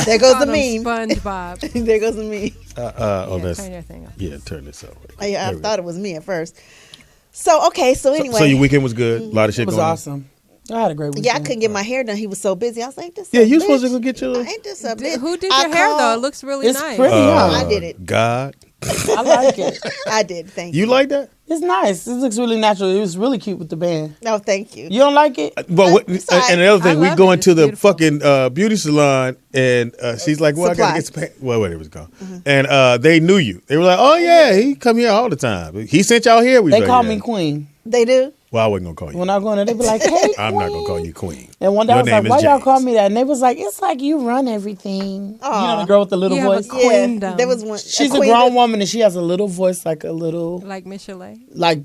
There goes Call the them meme. SpongeBob. There goes the meme. Oh, that's Turn your thing off. yeah. Turn this up. I thought it was me at first. So okay, so anyway, So your weekend was good. A lot of shit It was going on. awesome. I had a great weekend. yeah, I couldn't get my hair done. He was so busy. I was like, "This." Yeah, a you supposed to bitch. go get your. Ain't this a bitch? Who did I your hair though? It called- looks really It's nice. pretty. I did it. God, I like it. I did. Thank you. you like that? It's nice. It looks really natural. It was really cute with the band. No, thank you. You don't like it? But what, It's all right. and the other I thing, we love go it. into It's the beautiful. fucking beauty salon, and she's like, "Well, I gotta Supply. get some." Well, whatever it's called. And they knew you. They were like, "Oh yeah, he come here all the time. He sent y'all here." We They was call like, me "Yeah." Queen. They do. Well, I wasn't gonna call you. When I go in there, they be like, "Hey, I'm not gonna Queen." call you queen. And one day I Your was like, name "Why is y'all James. call me that?" And they was like, "It's like you run everything." You know Aw. the girl with the little You have a voice. Queendom. Yeah, there was one. She's a queen grown that- woman and she has a little voice, like a little, Like Michelet. like,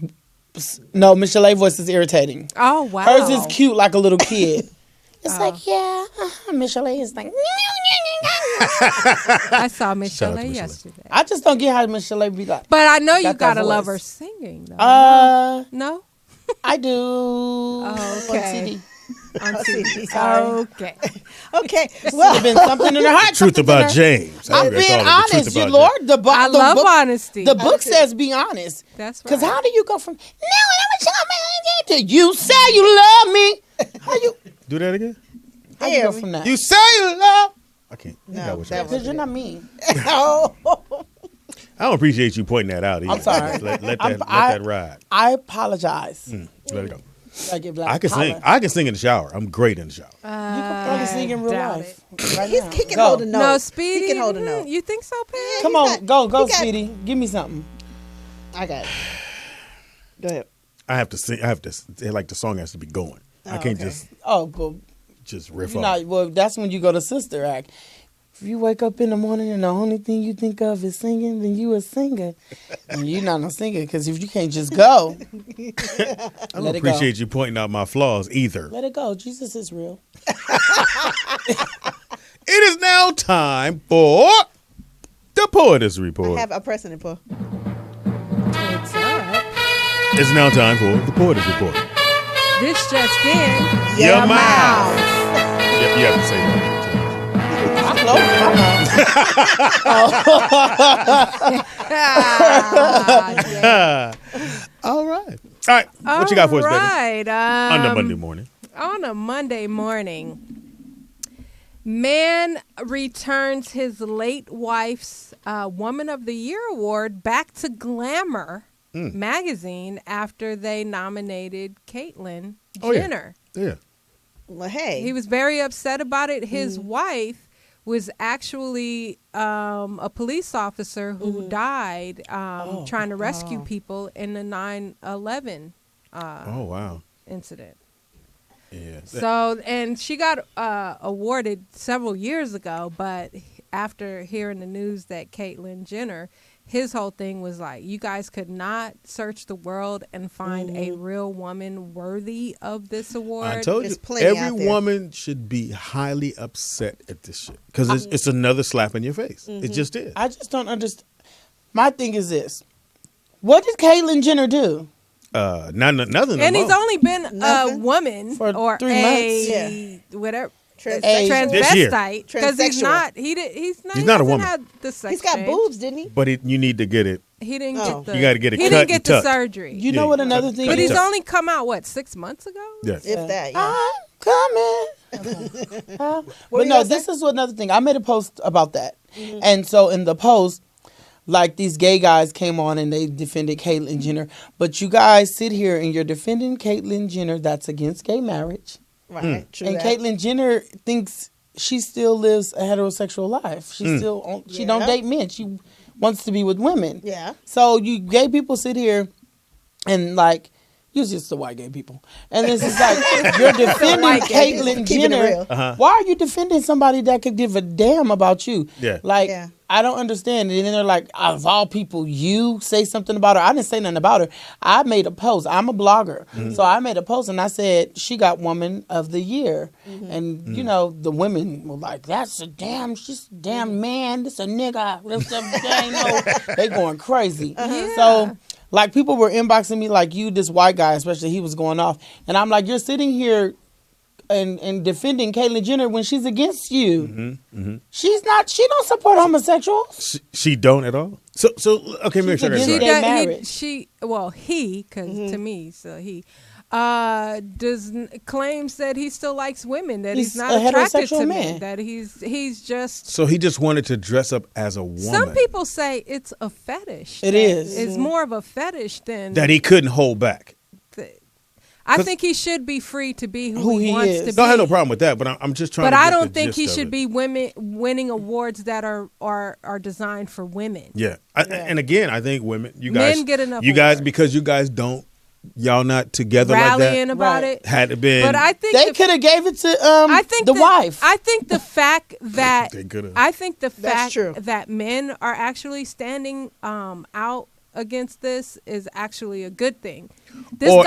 no, Michelet voice is irritating. Oh wow. Hers is cute, like a little kid. It's like, yeah, Michelet is like. I saw Shout out to Michelet Michelet. yesterday. I just don't get how Michelet be like. But I know you Got that gotta love voice. her singing though. No? I do. Oh, okay. On CD. On CD. Sorry. Okay. Okay. There's Well, been something in her heart. Truth something in about her- James. I'm They being call it the truth honest, your about Lord. The book. I the love book, honesty. The book says be honest. That's right. Because how do you go from no, to you say you love me? How you? James. Do that again. How you go from that? You say you love. I can't. No, I wish I that could. Because you're not mean. oh, I don't appreciate you pointing that out either. I'm sorry. Let I'm- that ride. I apologize. Let it go. I give like I can sing. I can sing in the shower. I'm great in the shower. You can probably sing in real doubt life. Right he now. can Go. hold a note. No, Speedy. He can hold a note. You think so, Pam? Come he on, got- go, he got- Speedy. Give me something. I got it. Go ahead. I have to sing. I have to like the song has to be going. I can't okay. just riff you off. know, well, that's when you go to Sister Act. If you wake up in the morning and the only thing you think of is singing, then you a singer. And you're not a singer because if you can't just go, I don't let it go. appreciate you pointing out my flaws either. Let it go. Jesus is real. It is now time for the Poetess Report. I have a precedent, Paul. What's up? It's now time for the Poetess Report. This just in. Your mouth. Yeah, you have to say that. I close my mouth. Yeah. All right. All right. What you got for us, baby? Right. On the Monday morning. On a Monday morning, man returns his late wife's Woman of the Year award back to Glamour magazine after they nominated Caitlyn Jenner. Yeah. Well, hey. He was very upset about it. His wife was actually a police officer who died trying to rescue people in the 9/11 Oh, wow. incident. Yeah. So, and she got awarded several years ago, but after hearing the news that Caitlyn Jenner his whole thing was like, you guys could not search the world and find a real woman worthy of this award. I told you, every woman should be highly upset at this shit because it's another slap in your face. It just is. I just don't understand. My thing is this: what did Caitlyn Jenner do? Nothing. And he's only been a woman for or 3 months. Whatever. Transvestite, because he's not a woman. Had the sex he's got change. boobs, didn't he? But you need to get it. He didn't get the. You got to get it. He cut didn't get the tucked. surgery. You know what another thing? But is? he's only come out 6 months ago. Yes. If that, yeah. I'm coming. But no, this is another thing. I made a post about that, and so in the post, like these gay guys came on and they defended Caitlyn Jenner, but you guys sit here and you're defending Caitlyn Jenner. That's against gay marriage, Right. True. and Caitlyn Jenner thinks she still lives a heterosexual life. She still she don't date men. She wants to be with women. Yeah. So you gay people sit here and like. Usually it's the white gay people. And this is like, you're defending Caitlyn Jenner. Why are you defending somebody that could give a damn about you? Yeah. Like, I don't understand. And then they're like, of all people, you say something about her. I didn't say nothing about her. I made a post. I'm a blogger. So I made a post and I said, she got Woman of the Year. And, you know, the women were like, she's a damn man. This a nigga. They going crazy. So... like, people were inboxing me like you, this white guy, especially, he was going off. And I'm like, you're sitting here and defending Caitlyn Jenner when she's against you. She's not, she don't support homosexuals. She don't at all? So okay, make sure that's right. He, because to me, so he... claims that he still likes women, that he's not attracted to men, that he's just... So he just wanted to dress up as a woman. Some people say it's a fetish. It is. It's more of a fetish than... that he couldn't hold back. I think he should be free to be who he wants to be. I have no problem with that, but I'm just trying to But get I don't the think gist he of should it. be winning awards that are designed for women. Yeah. And again, I think women, you guys... Men get enough you guys, awards. because you guys don't... Y'all not together Rallying like that. about it. Had to been... But I think they could have gave it to the wife. I think the fact that... They could have. I think the That's fact true. that men are actually standing out against this is actually a good thing. How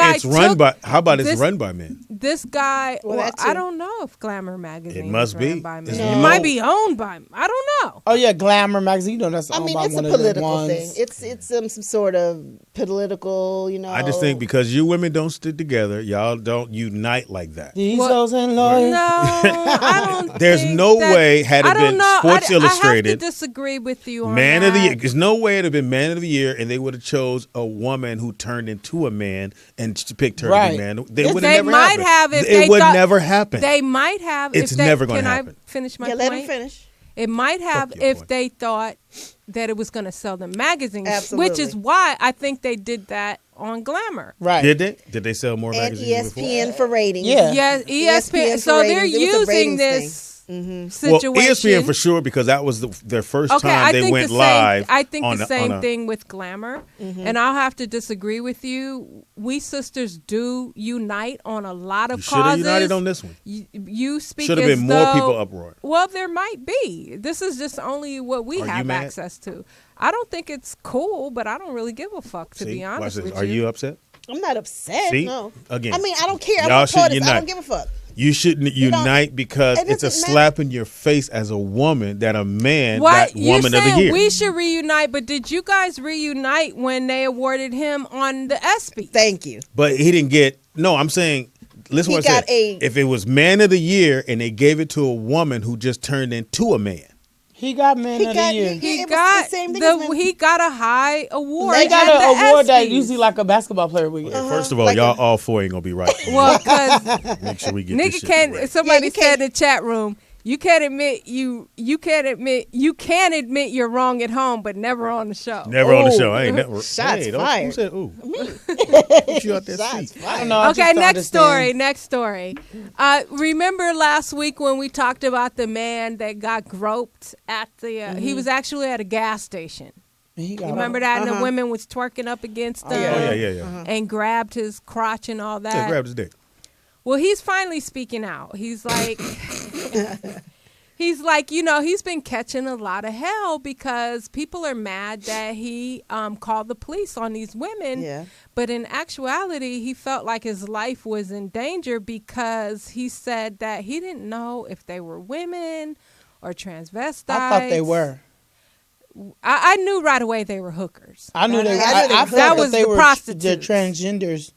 about it's run by men? This guy, Well, I don't know if Glamour magazine It must is be. run by men. It's It might be owned by. I don't know. Oh yeah, Glamour magazine. You know that's owned by it's a one of the political ones. thing. It's some sort of political, I just think because you women don't stick together, y'all don't unite like that. These hoes and lawyers. No, I don't. There's think no that- way had it I don't been know. Sports I Illustrated. have to disagree with you on Man that. of the Year. There's no way it'd have been Man of the Year, and they would have chose a woman who turned into a man and picked her to be man. They would They have never might happened. have if it they would thought- never happen. They might have. It's if they, never gonna can happen. I finish my Yeah, point? let him finish. It might have your if point. they thought that it was going to sell them magazines, Absolutely. which is why I think they did that on Glamour. Right. Did they? Did they sell more And magazines before? ESPN for ratings. Yeah. Yes, ESPN. for So they're ratings. It was a using ratings this Well, situation. ESPN for sure because that was their first time they went the live. Same, I think on the a- same on a- thing with Glamour, and I'll have to disagree with you. We sisters do unite on a lot of Should have causes. united on this one. You speak Should have as been more though- people uproar. Well, there might be. This is just only what we Are you have mad? access to. I don't think it's cool, but I don't really give a fuck, to See, be honest watch this. with Are you upset? I'm not upset. See? No. Again. I mean, I don't care. I'm Y'all not should Poetess. I unite. don't give a fuck. You shouldn't unite because it it's a doesn't slap in your face as a woman that a man What got you Woman of the saying? Year. We should reunite, but did you guys reunite when they awarded him on the ESPY? Thank you. But he didn't get. No, I'm saying. Listen, He what I got said. If it was Man of the Year and they gave it to a woman who just turned into a man, He got Man of the Year. He got he got a high award. They got at an the award that ESPYs. usually like a basketball player would get. first of all, Like y'all all four ain't gonna be right. Well, because Make sure we get this nigga shit can't. correct. Somebody you said can't- in the chat room, you can't admit you can admit you're wrong at home, but never on the show. Never on the Ooh. show. I ain't never. Shots Hey, don't- fired. Who said ooh? Put you out that Shots seat. I don't know. I just Okay, don't next story. understand. Next story. Remember last week when we talked about the man that got groped at the? He was actually at a gas station. He got You remember that? And the women was twerking up against him Oh yeah. and grabbed his crotch and all that. Yeah, grab his dick. Well, he's finally speaking out. He's like, He's like, he's been catching a lot of hell because people are mad that he called the police on these women. Yeah. But in actuality, he felt like his life was in danger because he said that he didn't know if they were women or transvestites. I thought they were. I knew right away they were hookers. I knew they were. That was they the were prostitutes. They're transgenders.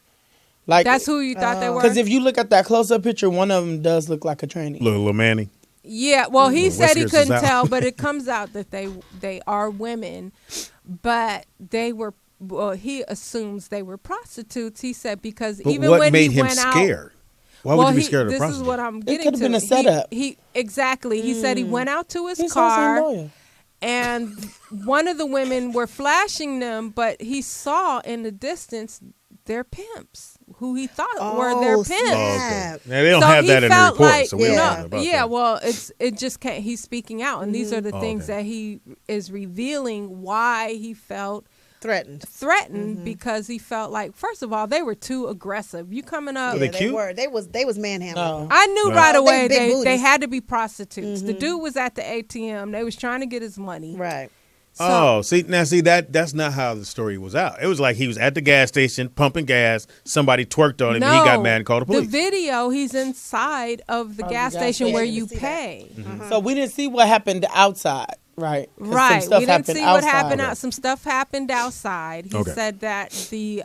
Like that's who you thought they were? Because if you look at that close-up picture, one of them does look like a tranny. Little Manny. Yeah, well, he said he Whiskers is couldn't out. tell, but it comes out that they are women, but they were. Well, he assumes they were prostitutes. He said because But even what when made he him went scared? Why out, would you be scared of a this prostitute? is what I'm getting to. It could have been a setup. He exactly. He said he went out to his He's car. also loyal. And one of the women were flashing them, but he saw in the distance their pimps, who he thought were their pimps. Snap. Now, they don't So have he that in the felt report, like, so we don't know about yeah, that. well, it just can't. He's speaking out, and these are the things that he is revealing why he felt Threatened. because he felt like, first of all, they were too aggressive. You coming up? Were they Yeah, cute? were. They was manhandling. No. I knew Right. right They away big they booties. had to be prostitutes. The dude was at the ATM. They was trying to get his money. Right. So, that's not how the story was out. It was like he was at the gas station pumping gas. Somebody twerked on him, and he got mad and called the police. The video, he's inside of the gas station where you pay. So we didn't see what happened outside, right? 'Cause some Right. stuff We didn't happened see what outside. happened out. Some stuff happened outside. He Okay. said that the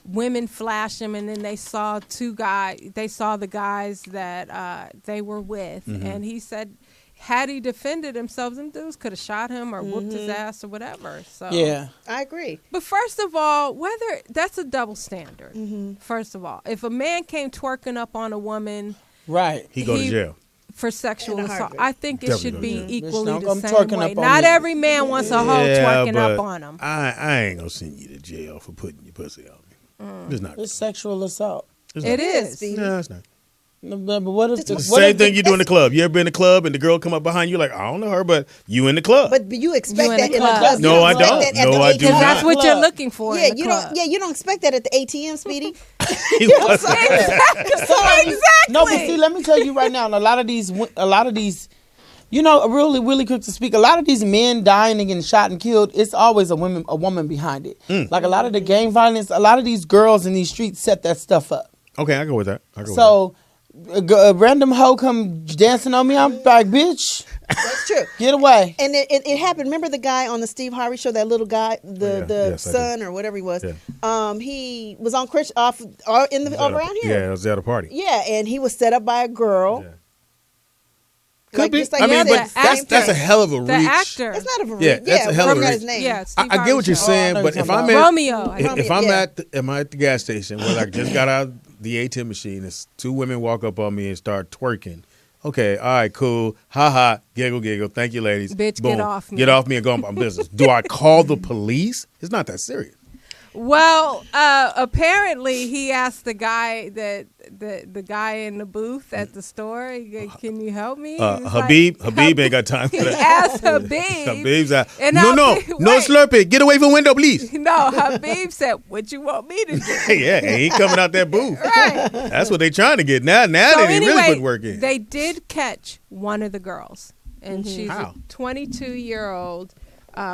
women flashed him, and then they saw two guys. They saw the guys that they were with, and he said, had he defended himself, them dudes could have shot him or whooped his ass or whatever. So Yeah. I agree. But first of all, whether that's a double standard. First of all, if a man came twerking up on a woman Right. He go to jail. for sexual In a assault, heartbeat. I think it Definitely should go be to jail. equally Bitch, the don't come same twerking way. up on Not me. every man wants a hoe twerking up on him. I ain't gonna send you to jail for putting your pussy on me. It's not. It's sexual assault. It's It not. is. Speedy. No, it's not. No, but what if It's the same thing you do in the club. You ever been in the club and the girl come up behind you like, I don't know her, but you in the club. But you expect You in that the in the club. club. No, You I expect don't. that at No, the I do Because ATM. that's what you're Club. looking for. Yeah, in the you club. don't. Yeah, you don't expect that at the ATM, Speedy. He was- Exactly. No, but see, let me tell you right now, a lot of these, really, really quick to speak. A lot of these men dying and getting shot and killed, it's always a woman behind it. Like a lot of the gang violence, a lot of these girls in these streets set that stuff up. Okay, I go with that. So, a random hoe come dancing on me, I'm like, bitch, That's true. get away. And it happened. Remember the guy on the Steve Harvey show, that little guy, the Yes, I son or whatever he was. Yeah. He was on around Yeah, here. it was at a party. Yeah, and he was set up by a girl. Yeah. Like, Could be. just like I you mean, said, but that's a hell of a The reach. actor. That's not a Yeah, that's a hell of a forgot reach. his name. Yeah, Steve I get what you're Harvey saying, show. but Oh, if no, I'm you're at Romeo. if I'm Yeah. at the gas station where I just got out the ATM machine, and two women walk up on me and start twerking. Okay, all right, cool. Ha ha, giggle, giggle. Thank you, ladies. Bitch, Boom. get off me. Get off me and go on my business. Do I call the police? It's not that serious. Well, apparently he asked the guy the guy in the booth at the store, "Can you help me?" He was Habib like, ain't got time for He that. asked Habib. Habib's out. And No Habib- no wait. slurping. Get away from the window, please. No, Habib said, "What you want me to do?" Yeah, he ain't coming out that booth. Right. That's what they trying to get. Now So they anyway, really put work in. they did catch one of the girls, and she's How? a 22-year-old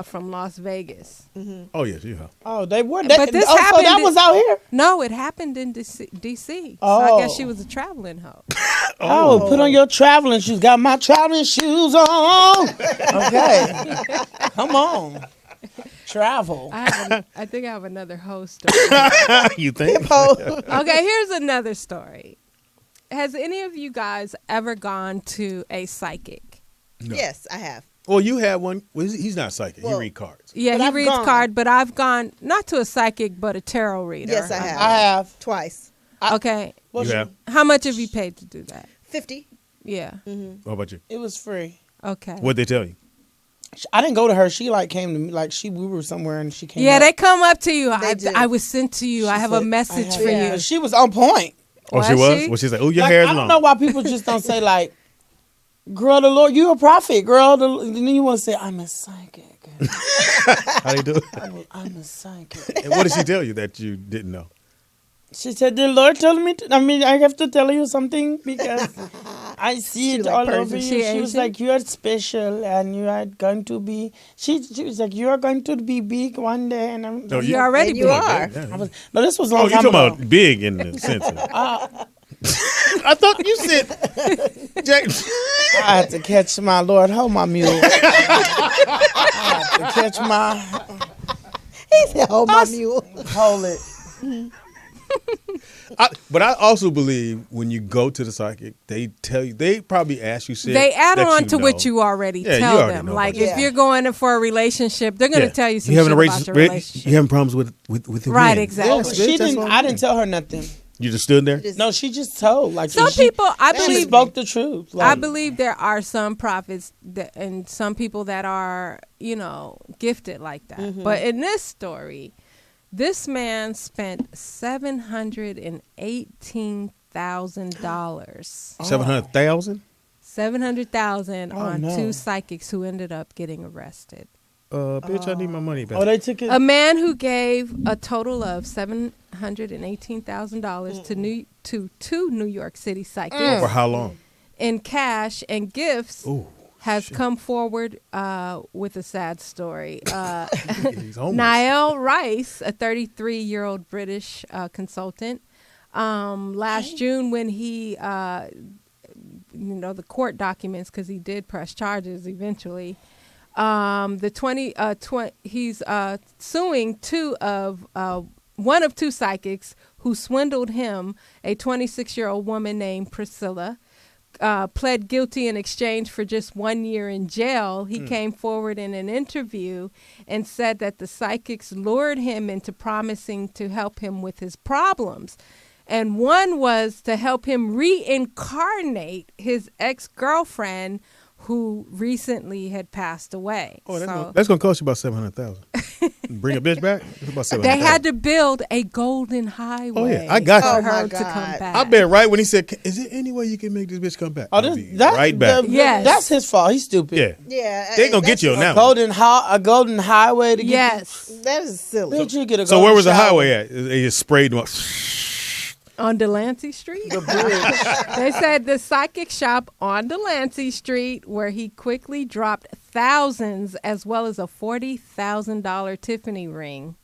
from Las Vegas. Oh yes, you have. Oh, they were. But this so happened that in- was out here. No, it happened in DC. So Oh. I guess she was a traveling hoe. Oh, put on your traveling shoes. Got my traveling shoes on. Okay. Come on. Travel. I think I have another host. You think? Okay, here's another story. Has any of you guys ever gone to a psychic? No. Yes, I have. Well, you had one. Well, he's not psychic. Well, he read cards. Yeah, But he I've reads gone. card, but I've gone not to a psychic, but a tarot reader. Yes, I have. I have. Twice. Okay, Well, You have? how much have you paid to do that? 50. Yeah. What about you? It was free. Okay. What'd they tell you? I didn't go to her. She came to me. we were somewhere and she came. Yeah, up. they come up to you. They do. I was sent to you. I have a said, message I for have- you. She was on point. Oh, she Was was? she? Well, she's like, oh, your Like, hair's I long. don't know why people just don't say like, girl, the Lord, you a prophet, girl. And then you want to say, I'm a psychic. How they do it? I'm a psychic. And what did she tell you that you didn't know? She said, the Lord told me I have to tell you something because I see it like all Persian. over you. She She was Asian? like, "You're special, and you are going to be." She was like, "You are going to be big one day," and I'm. No, You already And you big. are. I was, no, this was a Oh, long you time talking ago. about big in the sense of. I thought you said. Jack. I had to catch my Lord, hold my mule. I had to catch my He said, "Hold my mule." hold it. But I also believe when you go to the psychic, they tell you, they probably ask you shit. They add that on you to know. what you already Yeah, you tell already them. know Like about if that. you're going in for a relationship, they're going to tell you some shit about your relationship. You having problems with your Right, man. exactly. Yes, bitch, She that's didn't. all I I'm didn't tell her nothing. You just stood there. No, she just told. Like Some she, people, I she believe, spoke the truth. Like, I believe there are some prophets and some people that are, gifted like that. Mm-hmm. But in this story, this man spent $718,000. $700,000. $700,000 on no. 2 psychics who ended up getting arrested. Bitch, I need my money back. oh, they took it. A man who gave a total of $718,000 to 2 New York City psychics For how long? in cash and gifts Ooh, has come forward with a sad story. he's homeless. Niall Rice, a 33-year-old British consultant, last June when he, the court documents, because he did press charges eventually. He's suing one of 2 psychics who swindled him, a 26-year-old woman named Priscilla. Pled guilty in exchange for just 1 year in jail. He came forward in an interview and said that the psychics lured him into promising to help him with his problems. And one was to help him reincarnate his ex-girlfriend who recently had passed away. Oh, So that's gonna cost you about $700,000. Bring a bitch back. It's about $700,000. they had to build a golden highway. Oh, yeah, I got for you. Oh, my her to God. come back. I bet right when he said, "Is there any way you can make this bitch come back?" Oh, I'll be right back. Yes. That's his fault. He's stupid. Yeah, Yeah, they gonna get you on that one. A golden highway to get. Yes. That is silly. Bitch, you get a So where golden was the shower. highway at? They just sprayed them up. On Delancey Street? They said the psychic shop on Delancey Street, where he quickly dropped thousands as well as a $40,000 Tiffany ring.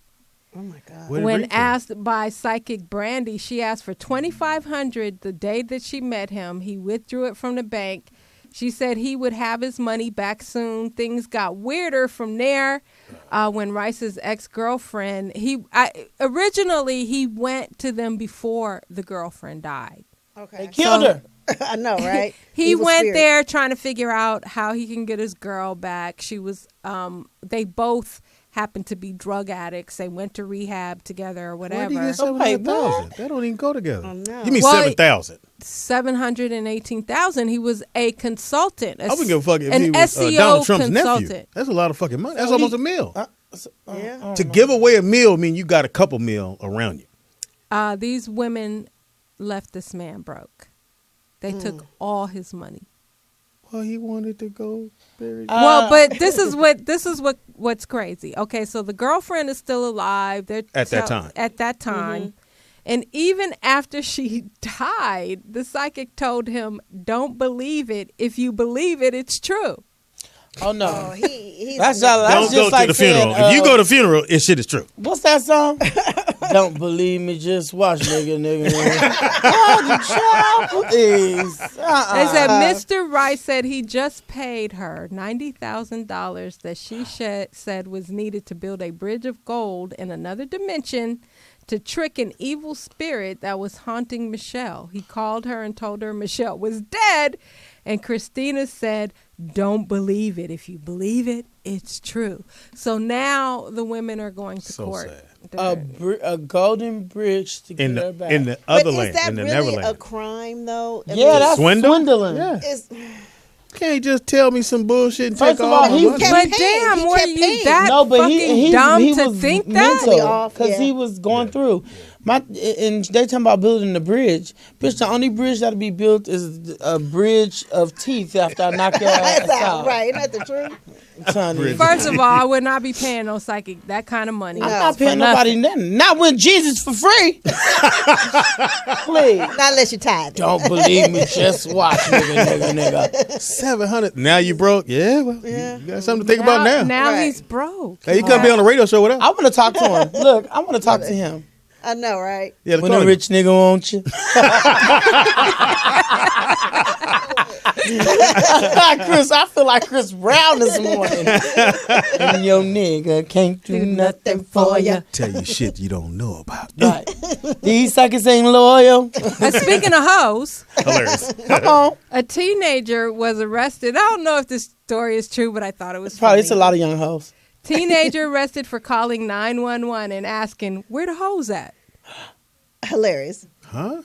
Oh my God. Where did it When bring from? asked by psychic Brandy, she asked for $2,500 the day that she met him. He withdrew it from the bank. She said he would have his money back soon. Things got weirder from there when Rice's ex-girlfriend, originally he went to them before the girlfriend died. Okay. Killed her. I know, right? He Evil went spirit. there trying to figure out how he can get his girl back. She was, they both happened to be drug addicts. They went to rehab together or Where whatever. did he get $700,000? That don't even go together. Oh, no. You mean Well, 7,000? $718,000. He was a consultant. I wouldn't give a fuck if an he was SEO Donald Trump's consultant. nephew. That's a lot of fucking money. That's almost a meal. Yeah. To give away a meal mean you got a couple meal around you. These women left this man broke. They took all his money. Well, he wanted to go very. Well, but this is what's crazy. Okay, so the girlfriend is still alive. They're At that time. At that time. And even after she died, the psychic told him, "Don't believe it. If you believe it, it's true." Oh no. Oh, he's That's Don't just go to like the funeral. saying, If you go to the funeral, it shit is true. What's that song? Don't believe me, just watch, nigga. Oh, the child, please. They said Mr. Wright said he just paid her $90,000 that she said was needed to build a bridge of gold in another dimension to trick an evil spirit that was haunting Michelle. He called her and told her Michelle was dead. And Christina said, "Don't believe it. If you believe it, it's true." So now the women are going to So court. sad. a golden bridge to get her back. In the But other is land, that in the really Neverland. a crime, though? I yeah, mean, that's Swindle? swindling. Yeah. it's, Can't just tell me some bullshit and First take of all all, my he money. kept But paying. damn, He were kept you paying. that No, but fucking dumb he to was think that? mental Off, because yeah. he was going through. And they talking about building the bridge. Bitch, the only bridge that'll be built is a bridge of teeth after I knock your ass that's out. right. Isn't that the truth? Honey. First of all, I would not be paying no psychic that kind of money. I'm not paying nobody nothing. Not when Jesus for free. Please. Not unless you tithe. Don't believe me. Just watch, nigga. 700. Now you broke? Yeah, well, you got something to think about now. Now Right. he's broke. Hey, you couldn't be on the radio show with us. I want to talk to him. Look, I want to talk to him. I know, right? Yeah, When a rich nigga wants you. Chris, I feel like Chris Brown this morning. And your nigga can't do nothing for you. Tell you shit you don't know about. Right. These suckers ain't loyal. And speaking of hoes, Hilarious. Come on. a teenager was arrested. I don't know if this story is true, but I thought it was Probably funny. it's a lot of young hoes. Teenager arrested for calling 911 and asking, where the hoes at? Hilarious. Huh?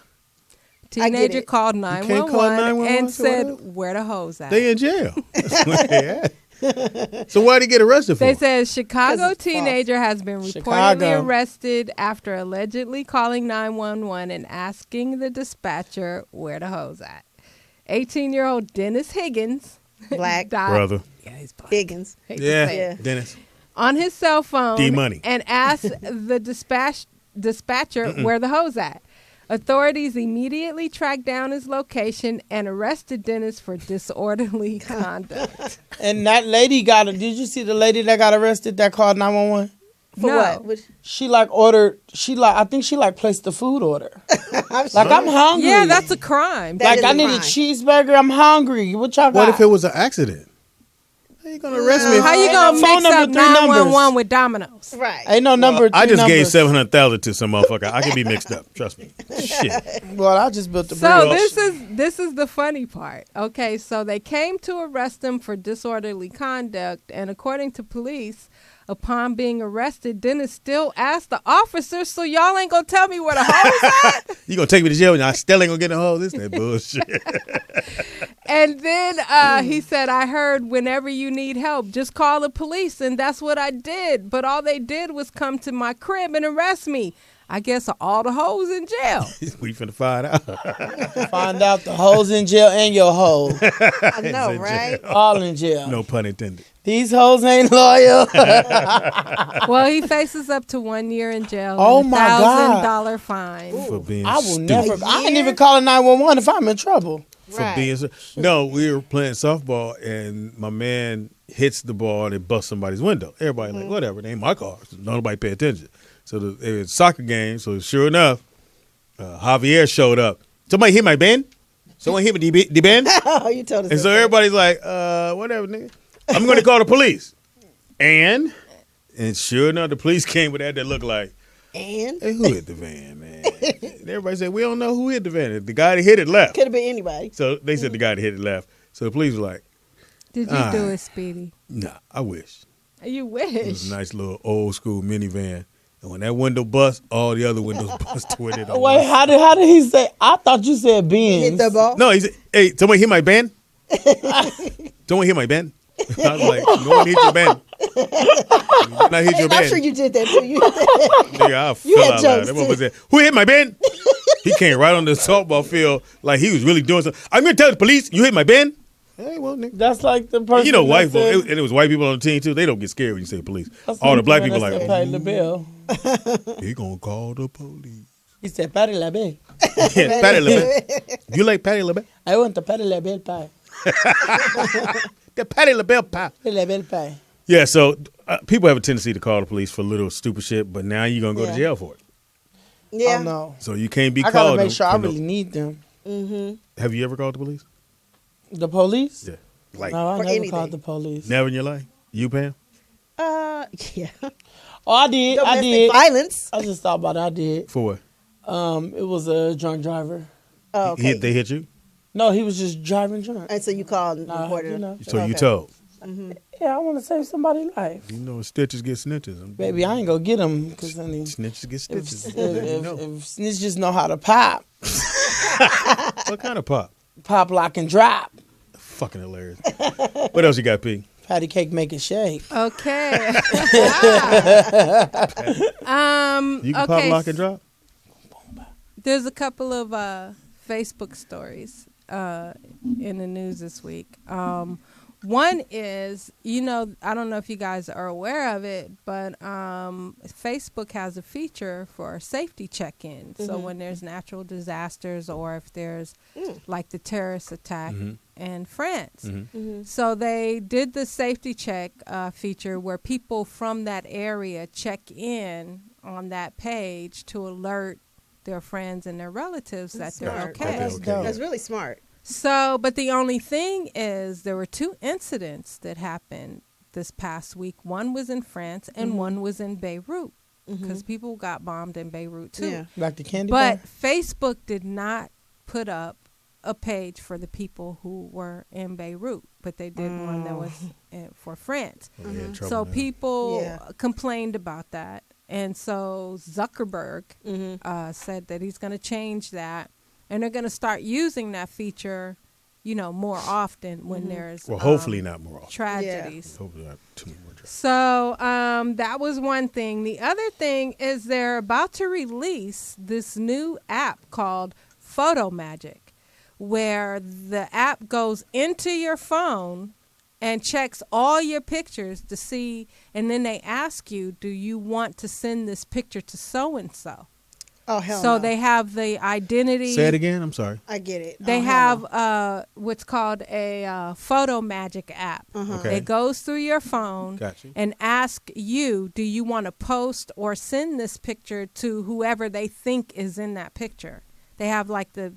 Teenager it. called can't 911 call 911 and said, so where the hoes at? They in jail. That's where they at. So why'd he get arrested for? They said Chicago 'Cause it's teenager has been reportedly Chicago. arrested after allegedly calling 911 and asking the dispatcher where the hoes at. 18-year-old Dennis Higgins Black. died. Brother. Yeah, he's black. Higgins. Hate to Yeah. say it. Yeah. Dennis. On his cell phone D-Money. and asked the dispatcher where the hoes at. Authorities immediately tracked down his location and arrested Dennis for disorderly conduct. And that lady did you see the lady that got arrested that called 911? For No. what? Which- I think she placed the food order. Like, I'm hungry. Yeah, that's a crime. That is I a need a crime. cheeseburger. I'm hungry. What y'all got? What if it was an accident? How you gonna arrest me? How you Ain't gonna no phone mix up number, 3 numbers. 911 with Domino's? Right. Ain't no number. I three just gave numbers. 700,000 to some motherfucker. I can be mixed up. Trust me. Shit. Well, I just built the So bridge. this is the funny part. Okay, so they came to arrest him for disorderly conduct, and according to police, upon being arrested, Dennis still asked the officers, "So y'all ain't gonna tell me where the hoes at?" You gonna take me to jail and I still ain't gonna get in the hole? This that bullshit. And then he said, "I heard whenever you need help, just call the police," and that's what I did. But all they did was come to my crib and arrest me. I guess all the hoes in jail. We finna find out. Find out the hoes in jail and your hoe. I know, right? All in jail. No pun intended. These hoes ain't loyal. Well, he faces up to 1 year in jail. Oh, and my God. $1,000 fine. For being I will stupid. never. I ain't even calling 911 if I'm in trouble. For Right. being no, we were playing softball and my man hits the ball and it busts somebody's window. Everybody like, whatever, it ain't my car. So nobody pay attention. So it was a soccer game. So sure enough, Javier showed up. Somebody hit my band. Someone hit me the band. Oh, you told us. And so that. everybody's like, whatever, nigga. I'm going to call the police. And sure enough, the police came with that looked like, And hey, who hit the van, man? And everybody said, we don't know who hit the van. The guy that hit it left. could have been anybody. So they said the guy that hit it left. So the police were like, Did you do it, Speedy? nah, I wish. You It was wish. a nice little old school minivan. And when that window bust, all the other windows busted with it. Wait, how did he say? I thought you said beans. Hit the ball. No, he said, hey, somebody hit my band? Someone hit my band? I was like, no one hit your band. You did not hit your I'm band. sure you did that too. You Nigga, I fell had out loud. jokes, That motherfucker said, who hit my band? He came right on the softball field like he was really doing something. I'm going to tell the police, you hit my band? Hey, well, nigga. That's like the person. You know, white that folks, said- and it was white people on the team too. They don't get scared when you say police. that's All the black man people that like, said Patti Labelle. he gonna call the police. He said Patti Labelle. Yeah, Patti LaBelle. You like Patti LaBelle? I want the Patti Labelle pie. The Patti LaBelle pie. Patti Labelle pie. Yeah, so people have a tendency to call the police for little stupid shit, but now you're gonna go to Yeah. jail for it. yeah. Oh no. So you can't be I called. gotta make sure I for no- really need them. Have you ever called the police? The police? Yeah. Like No, I For never anything. called the police. never in your life? You, Pam? Yeah. Oh, I did. I Domestic did. violence. I just thought about it. I did. For what? It was a drunk driver. Oh, okay. They hit you? No, he was just driving drunk. And so you called and Nah, reported you it. know. So you Okay. told. Yeah, I want to save somebody's life. You know, stitches get snitches. Baby, I ain't gonna get him because I mean, Snitches get if, stitches. if, You know. if snitches know how to pop, What kind of pop? pop, lock, and drop. Fucking hilarious. What else you got, P? Patty cake make it shake. Okay. You can pop, okay. lock, and drop? There's a couple of Facebook stories in the news this week. One is, I don't know if you guys are aware of it, but Facebook has a feature for safety check-in. So when there's natural disasters or if there's like the terrorist attack in France. So they did the safety check feature where people from that area check in on that page to alert their friends and their relatives that they're okay. That's really smart. So, but the only thing is there were 2 incidents that happened this past week. One was in France and one was in Beirut because people got bombed in Beirut too. Yeah. Like the candy But bar? Facebook did not put up a page for the people who were in Beirut, but they did one that was for France. So people complained about that. And so Zuckerberg said that he's going to change that. And they're going to start using that feature, more often when there's hopefully not more often. Tragedies. Hopefully not too many more tragedies. So that was one thing. The other thing is they're about to release this new app called Photo Magic, where the app goes into your phone and checks all your pictures to see, and then they ask you, do you want to send this picture to so-and-so? Oh, hell So no. they have the identity. Say it again. I'm sorry. I get it. They have what's called a Photo Magic app. Okay. It goes through your phone Got you. and ask you, do you want to post or send this picture to whoever they think is in that picture? They have like the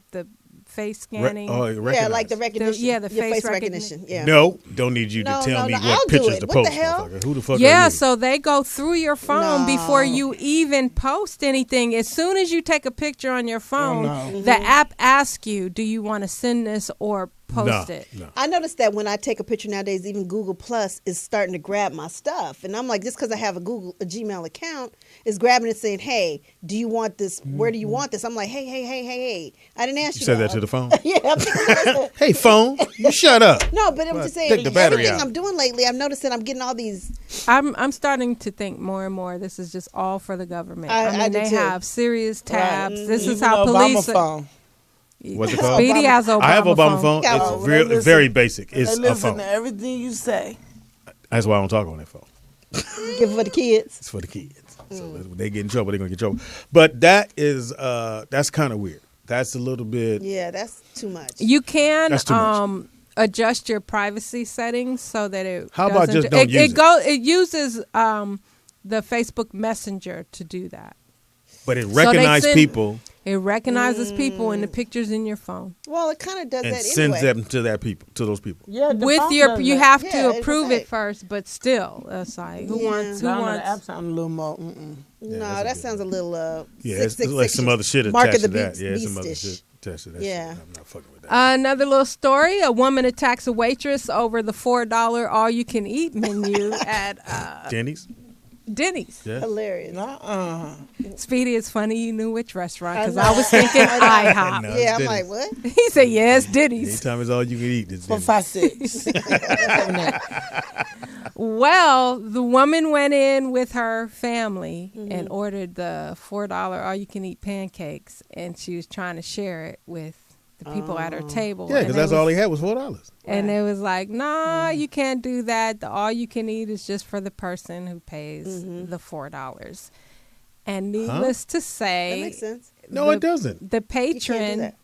face scanning. Yeah, like the recognition. the Your face recognition. Yeah. No, don't need you to tell me I'll what do pictures it. to What post. the hell? Motherfucker. Who the fuck are Yeah, you? so they go through your phone before you even post anything. As soon as you take a picture on your phone, the app asks you, do you want to send this or post it? No. I noticed that when I take a picture nowadays, even Google Plus is starting to grab my stuff. And I'm like, just because I have a Gmail account, is grabbing it saying, hey, do you want this? Where do you want this? I'm like, hey. I didn't ask you said that to the phone? Yeah. Hey, phone, you shut up. No, but I'm just saying, Take the battery everything out. I'm doing lately, I've noticed that I'm getting all these. I'm starting to think more and more this is just all for the government. I mean, do they too. have serious tabs. This is Even how Obama police. phone. What's it called? Speedy has Obama I have Obama phone. phone. They It's listen- very basic. They It's a listen phone. to everything you say. That's why I don't talk on that phone. Give it for the kids. It's for the kids. So when they get in trouble, they're gonna get in trouble. But that is that's kind of weird. That's a little bit. Yeah, that's too much. You can That's too much. adjust your privacy settings so that it. How about doesn't just don't use it? It uses the Facebook Messenger to do that. But it they recognizes send- people It recognizes people and the pictures in your phone. Well, it kind of does and that sends anyway. them to those people. Yeah, the With phone your, does you that. have Yeah, to it's approve like- it first, but still, it's like who Yeah. wants? Who Down on the app wants? sound a little more. No, that's a that good sounds a little. Yeah, it's 666 like some other shit Mark attached of to the that. Yeah, beast- some other beast-ish. shit attached to that. Yeah. Shit. I'm not fucking with that. Another little story: a woman attacks a waitress over the $4 all-you-can-eat menu at Denny's. Denny's. Yeah. Hilarious. Speedy, it's funny you knew which restaurant because I I was thinking IHOP. No, Yeah, I'm Denny's. like, what? He said, "Yes, Denny's." Anytime it's all you can eat, it's For Denny's. 5-6. Well, the woman went in with her family and ordered the $4 all-you-can-eat pancakes, and she was trying to share it with the people at her table. Yeah, And because they that's was- all they had was $4. And it was like, nah, you can't do that. The all-you-can-eat is just for the person who pays the $4. And needless to That say, makes sense. No, it doesn't. the You can't do patron that.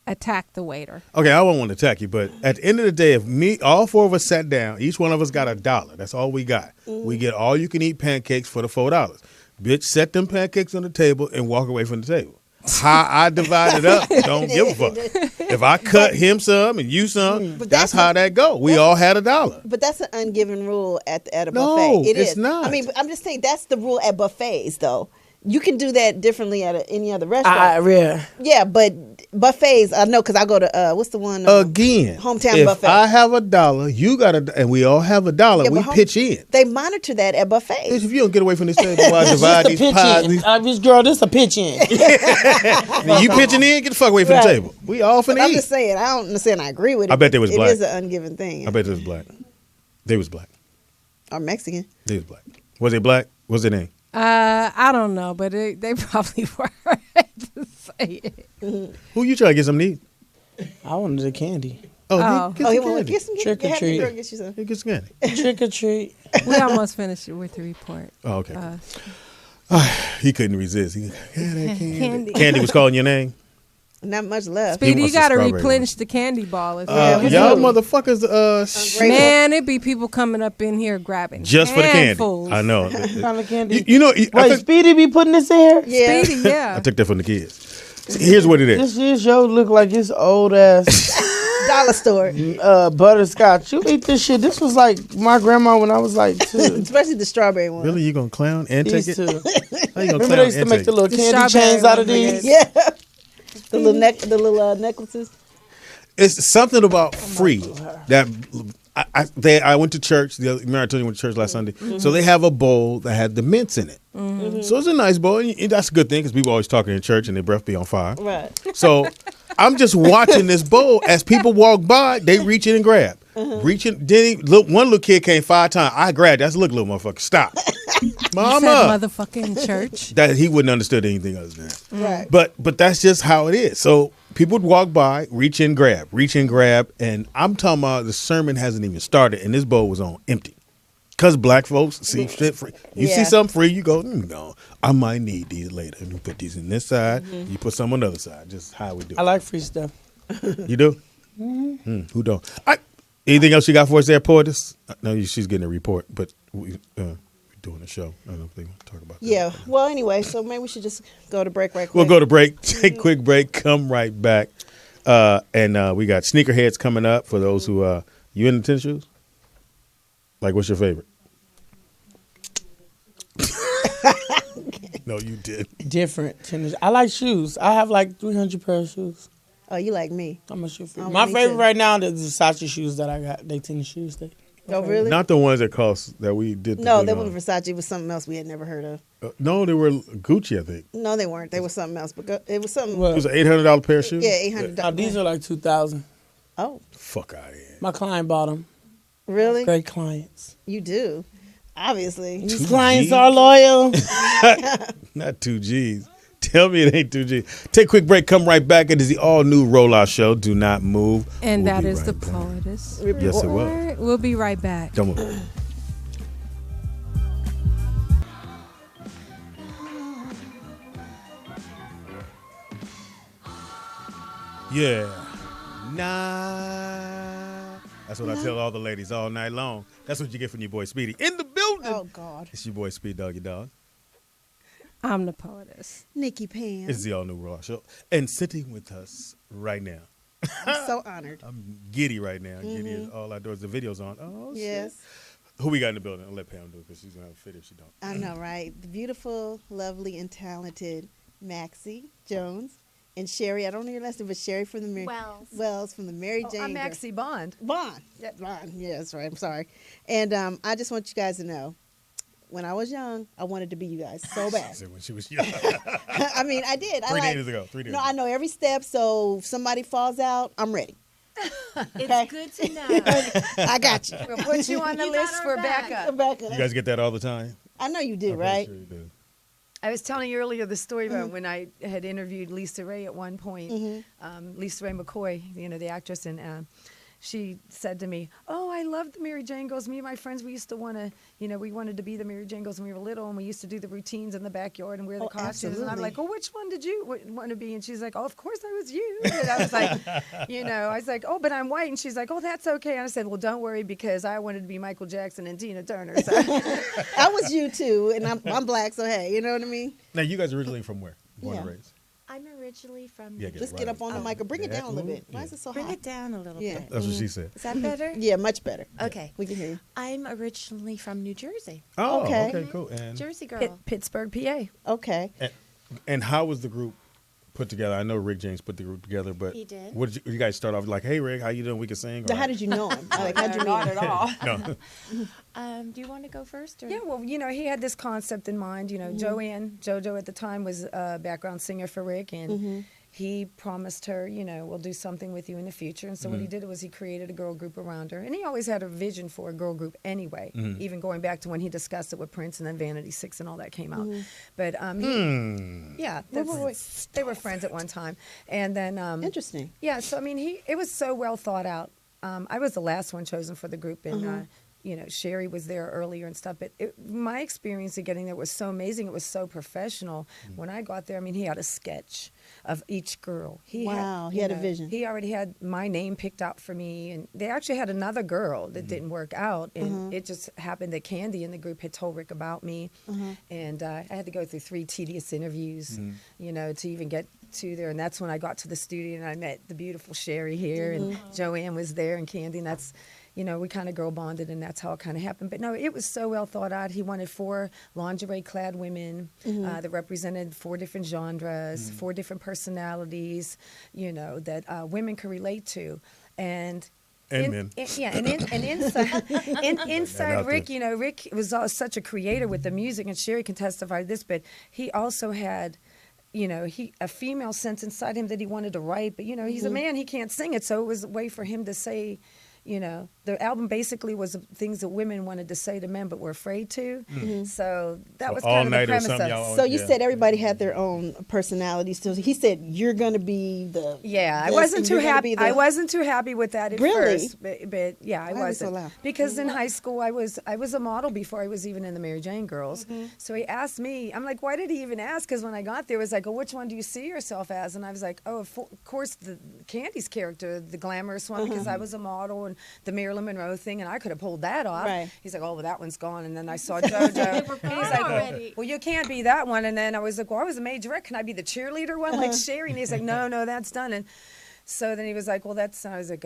attacked the waiter. Okay, I won't want to attack you, but at the end of the day, if all four of us sat down, each one of us got $1. That's all we got. We get all you can eat pancakes for the $4. Bitch, set them pancakes on the table and walk away from the table. How I divide it up, don't give a fuck. If I cut him some and you some, But that's that's how that go. We all had $1. But that's an ungiven rule at a No, buffet. It it's is. not. I mean, I'm just saying that's the rule at buffets, though. You can do that differently at any other restaurant. Yeah. Yeah, but buffets, I know because I go to what's the one? Again, Hometown if buffet. I have $1, you got and we all have $1. Yeah, we but pitch in. They monitor that at buffets. If you don't get away from this table while I divide these pies, This girl, this a pitch in. and you pitching in, get the fuck away from the Right. table. We all finna I'm eat. just saying, I don't understand. I agree with it. I bet they was black. It is an ungiven thing. I bet it was black. They was black. Or Mexican. They was black. Was they black? What's their name? I don't know, but they probably were to say it. Who you trying to get something to eat? I wanted the candy. He want to get some Trick or treat. He gets candy. Trick or treat. We almost finished with the report. Oh, okay. He couldn't resist. He that Candy. Candy was calling your name. Not much left. Speedy, you wants the got to strawberry replenish the candy ball. Y'all motherfuckers, Man, it be people coming up in here grabbing just for the handfuls. candy. I know. Kind of candy. You know, Wait, Speedy be putting this in here? Yeah. Speedy, yeah. I took that from the kids. Here's what it is. This show look like this old ass Dollar store. butterscotch. You eat this shit. This was like my grandma when I was like 2. Especially the strawberry one. Really, you gonna clown and take These it? two. How you gonna Remember clown they used to and make take the it? little The candy strawberry chains out of one, these? Yeah. The little necklaces. It's something about free that I went to church. Remember I told you I went to church last Sunday. So they have a bowl that had the mints in it. So it's a nice bowl. And that's a good thing because people always talking in church and their breath be on fire. Right. So I'm just watching this bowl as people walk by. They reach in and grab. Reaching. Denny, one little kid came 5 times. I grabbed. That's look, little motherfucker. Stop, mama. Said motherfucking church. That he wouldn't understood anything other than that. Right. But that's just how it is. So people would walk by, reach in, grab, and I'm talking about the sermon hasn't even started, and this bowl was on empty. Because black folks see shit free. You see something free, you go, no, I might need these later. Let me put these in this side. You put some on the other side. Just how we do it. I like free stuff. You do? Who don't? Anything else you got for us there, Poetess? No, she's getting a report, but we're doing a show. I don't know if they want to talk about that. Yeah. Well, anyway, so maybe we should just go to break right quick. We'll go to break. Take a quick break. Come right back. And we got sneakerheads coming up for those who you into tennis shoes? Like, what's your favorite? No, you did. Different tennis. I like shoes. I have like 300 pair of shoes. Oh, you like me. I'm a shoe freak. Oh, My me favorite too. right now is the Versace shoes that I got. They tennis shoes. Oh, really? Not the ones that cost that we did. No, they weren't Versace. It was something else we had never heard of. No, they were Gucci, I think. No, they weren't. They were something else. But it was something. What? It was an $800 pair of shoes? Yeah, $800. Now, these are like 2,000. Oh, Fuck out of here. My client bought them. really? Great clients. You do. Obviously. These clients are loyal. Not 2 G's. Tell me it ain't 2 G's. Take a quick break. Come right back. It is the all-new Rollout Show. Do not move. And We'll that be is the right back. Poetess. Yes, it will. Report. We'll be right back. Don't move. Yeah. Nah. That's what I tell all the ladies all night long. That's what you get from your boy Speedy. In the building. Oh, God. It's your boy Speed Doggy Dog. I'm the Poetess. Nikki Pam. It's the all-new Raw Show. And sitting with us right now. I'm so honored. I'm giddy right now. Giddy is all I do is the video's on. Oh, Yes. shit. Who we got in the building? I'll let Pam do it because she's going to have a fit if she don't. I know, right? The beautiful, lovely, and talented Maxie Jones and Sherry. I don't know your last name, but Sherry from the Wells from the Mary Jane. I'm Maxie Bond. Bond. Yeah, Bond. Yeah, that's right. I'm sorry. And I just want you guys to know, when I was young, I wanted to be you guys so bad. When she was young. I mean, I did. 3 days ago. 3 days No, ago. I know every step. So if somebody falls out, I'm ready. It's good to know. I got you. We'll put you on the list for backup. Come back. You guys get that all the time? I know you do, I'm pretty right? sure you do. I was telling you earlier the story about when I had interviewed Lisa Ray at one point. Lisa Ray McCoy, the actress, and she said to me, "Oh, I love the Mary Jane Girls. Me and my friends, we used to want to, we wanted to be the Mary Jane Girls when we were little, and we used to do the routines in the backyard and wear the costumes." And I'm like, "Oh, which one did you want to be?" And she's like, "Oh, of course I was you." And I was like, I was like, "Oh, but I'm white." And she's like, "Oh, that's okay." And I said, "Well, don't worry because I wanted to be Michael Jackson and Tina Turner." So. I was you too, and I'm black, so hey, you know what I mean? Now, you guys are originally from where? Born and Yeah. raised? I'm originally from. Yeah, Just get up on the mic and bring it down a little bit. Why is it so Bring hot? it down a little Yeah. bit. That's what she said. Is that better? Yeah, much better. Okay. We can hear you. I'm originally from New Jersey. Oh, Okay. okay, cool. And Jersey girl. Pittsburgh, PA. Okay. how was the group put together? I know Rick James put the group together, but He did. What did you guys start off like? Hey, Rick, how you doing? We can sing. So Or- how did you know him? Like, how'd you meet Not him? at all. No. Do you want to go first? Or? Yeah, well, he had this concept in mind. JoJo at the time was a background singer for Rick, and he promised her, we'll do something with you in the future. And so what he did was he created a girl group around her. And he always had a vision for a girl group anyway, even going back to when he discussed it with Prince and then Vanity 6 and all that came out. But they were friends at one time. And then Interesting. Yeah, so I mean, it was so well thought out. I was the last one chosen for the group, and Sherry was there earlier and stuff. But my experience of getting there was so amazing. It was so professional. When I got there, I mean, he had a sketch of each girl. He had a vision. He already had my name picked out for me, and they actually had another girl that didn't work out, and it just happened that Candy in the group had told Rick about me, and I had to go through 3 tedious interviews, to even get to there, and that's when I got to the studio and I met the beautiful Sherry here, and Joanne was there, and Candy, and that's. We kind of girl bonded, and that's how it kind of happened. But no, it was so well thought out. He wanted 4 lingerie-clad women that represented 4 different genres, 4 different personalities, that women could relate to. And men. Inside Rick, Rick was such a creator with the music, and Sherry can testify to this, but he also had a female sense inside him that he wanted to write, but he's a man, he can't sing it, so it was a way for him to say, the album basically was things that women wanted to say to men but were afraid to. So that was kind of the premise of it. So you said everybody had their own personality still. He said you're going to be the I wasn't too happy. I wasn't too happy with that at first. But I wasn't. Because in high school I was a model before I was even in the Mary Jane Girls. So he asked me, I'm like, why did he even ask? Because when I got there, it was like, oh, which one do you see yourself as? And I was like, oh, of course, the Candy's character, the glamorous one, because I was a model, and the Marilyn Monroe thing, and I could have pulled that off. Right. He's like, oh, well, that one's gone. And then I saw JoJo. And he's like, well, you can't be that one. And then I was like, well, I was a majorette. Can I be the cheerleader one like Sherry? And he's like, no, that's done. And so then he was like, well, that's, I was like,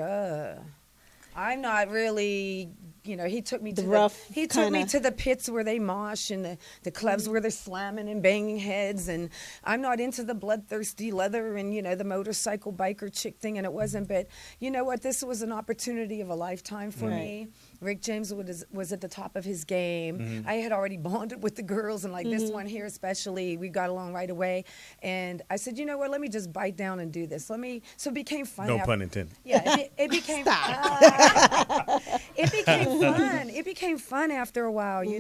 I'm not really, he took me to the pits where they mosh and the clubs where they're slamming and banging heads, and I'm not into the bloodthirsty leather and the motorcycle biker chick thing, and it wasn't. But you know what? This was an opportunity of a lifetime for me. Rick James was at the top of his game. I had already bonded with the girls, and like this one here especially, we got along right away. And I said, you know what? Let me just bite down and do this. So it became fun. No pun intended. Yeah, it became. It became fun. It became fun after a while. He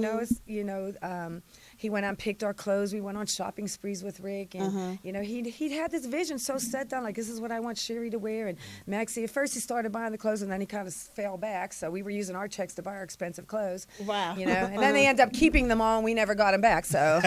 went out and picked our clothes. We went on shopping sprees with Rick, and he'd had this vision so set down, like this is what I want Sherry to wear. And Maxie, at first he started buying the clothes, and then he kind of fell back. So we were using our checks to buy our expensive clothes. Wow. And then they ended up keeping them all, and we never got them back. So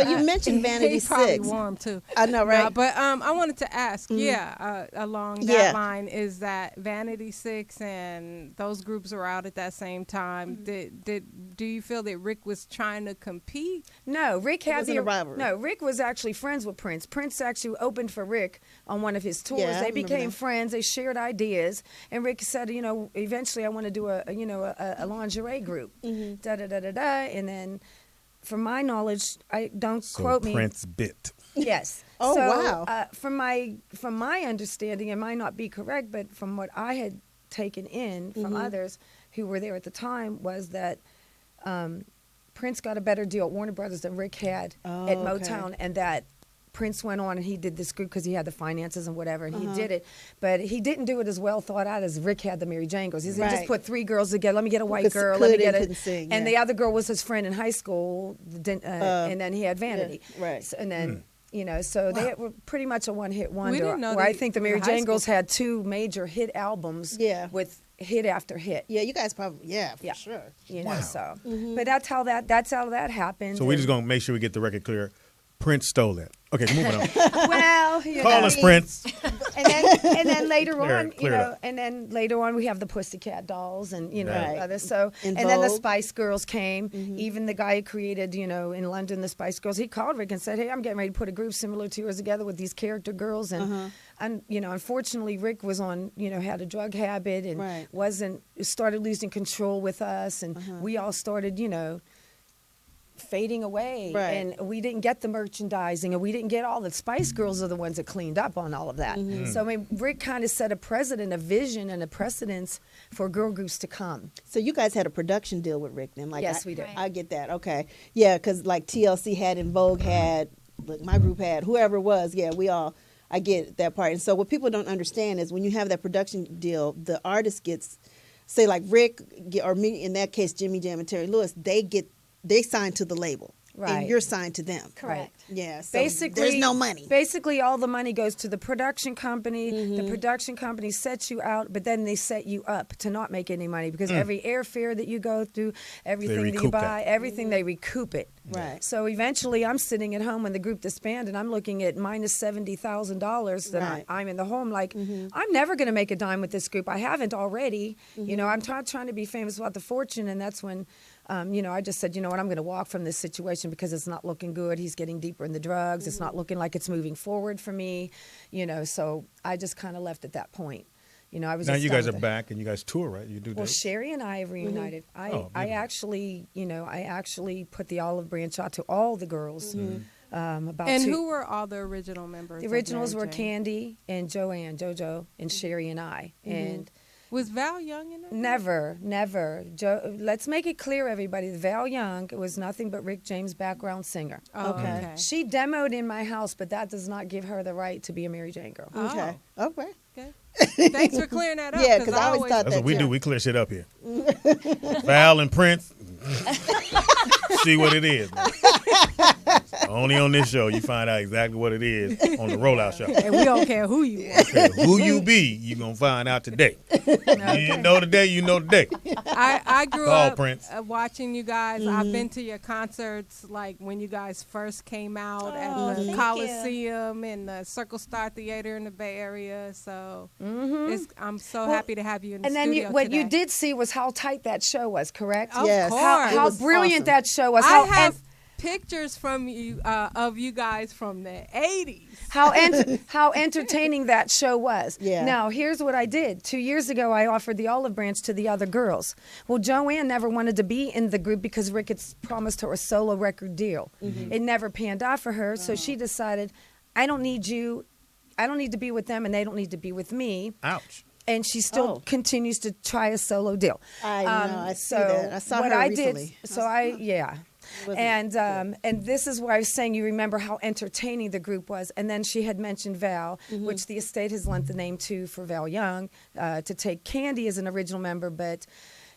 you mentioned Vanity He's probably 6. warm too. I know, right? No, but I wanted to ask, along that line, is that Vanity 6 and those groups were out at that same time. Do you feel that Rick was trying to compete? No, Rick had a rivalry. No, Rick was actually friends with Prince. Prince actually opened for Rick on one of his tours. Yeah, they became friends. They shared ideas, and Rick said, eventually I want to do a lingerie group. Da da da da da. And then, from my knowledge, quote me. Prince bit. Yes. Oh, wow. From my understanding, it might not be correct, but from what I had taken in from others who were there at the time, was that Prince got a better deal at Warner Brothers than Rick had at Motown, and that Prince went on and he did this group because he had the finances and whatever, and he did it. But he didn't do it as well thought out as Rick had the Mary Jane Girls. He just put 3 girls together. Let me get a white girl. Let me get it. And the other girl was his friend in high school, and then he had Vanity. Yeah, right. So, and then. So they were pretty much a one-hit wonder. We didn't know where I think the Mary Jane Girls had 2 major hit albums with hit after hit. Yeah, you guys probably, for sure. So. But that's how that happened. So we're just going to make sure we get the record clear. Prince stole that. Okay, moving on. Well, Call us Prince. And then later on, clear it up. and then later on we have the Pussycat Dolls and others. So In and then the Vogue. Spice Girls came. Even the guy who created in London the Spice Girls, he called Rick and said, "Hey, I'm getting ready to put a group similar to yours together with these character girls." And unfortunately Rick was on had a drug habit and started losing control with us, and we all started fading away, and we didn't get the merchandising, and we didn't get all the Spice Girls are the ones that cleaned up on all of that. So I mean, Rick kind of set a vision and a precedence for girl groups to come. So you guys had a production deal with Rick then? Yes, we did. I get that. Okay, yeah, because like TLC had and Vogue had, my group had, whoever it was. Yeah, we all. I get that part. And so what people don't understand is when you have that production deal, the artist gets, say like Rick or me, in that case, Jimmy Jam and Terry Lewis, they sign to the label. Right. And you're signed to them. Correct. Yeah. So Basically, there's no money. Basically, all the money goes to the production company. The production company sets you out, but then they set you up to not make any money because every airfare that you go through, everything that you recoup buy, that. everything they recoup it. Right. So eventually, I'm sitting at home when the group disbanded, and I'm looking at minus $70,000 that Right. I'm in the home. Like, I'm never going to make a dime with this group. I haven't already. You know, I'm trying to be famous without the fortune, and that's when. You know, I just said, you know what, I'm going to walk from this situation because it's not looking good. He's getting deeper in the drugs. It's not looking like it's moving forward for me. You know, so I just kind of left at that point. You know, I was Now just you done guys are with it. back and you guys tour, right? You do Well, dates? Sherry and I have reunited. Oh, I beautiful. actually, you know, I actually put the olive branch out to all the girls. About And two. who were all the original members? The of originals Mary were Jane? Candy and Joanne, JoJo, and Sherry and I. And Was Val Young in it? never. Let's make it clear, everybody. Val Young was nothing but Rick James' background singer. Oh, Okay. okay. She demoed in my house, but that does not give her the right to be a Mary Jane girl. Okay. Okay. Okay. Thanks for clearing that up. Yeah, because I always thought That's that what we too. do. We clear shit up here. Val and Prince. See what it is. Man. Only on this show you find out exactly what it is on the Rollout Show. And we don't care who you are. Okay, who you be, you gonna find out today. You didn't know today, you know today. I grew Call up Prince. watching you guys. I've been to your concerts, like when you guys first came out at the thank Coliseum and the Circle Star Theater in the Bay Area. So I'm so happy to have you in the And then studio what today. you did see was how tight that show was, correct? Of Yes. course. How was brilliant awesome. that show was. I How, have and pictures from you of you guys from the 80s. how entertaining that show was. Yeah. Now, here's what I did. 2 years ago, I offered the olive branch to the other girls. Well, Joanne never wanted to be in the group because Rick had promised her a solo record deal. It never panned out for her, so she decided, I don't need you. I don't need to be with them, and they don't need to be with me. Ouch. And she still continues to try a solo deal. I know. I see so that. I saw what her I recently. did. So and this is where I was saying, you remember how entertaining the group was. And then she had mentioned Val, which the estate has lent the name to for Val Young, to take Candy as an original member, but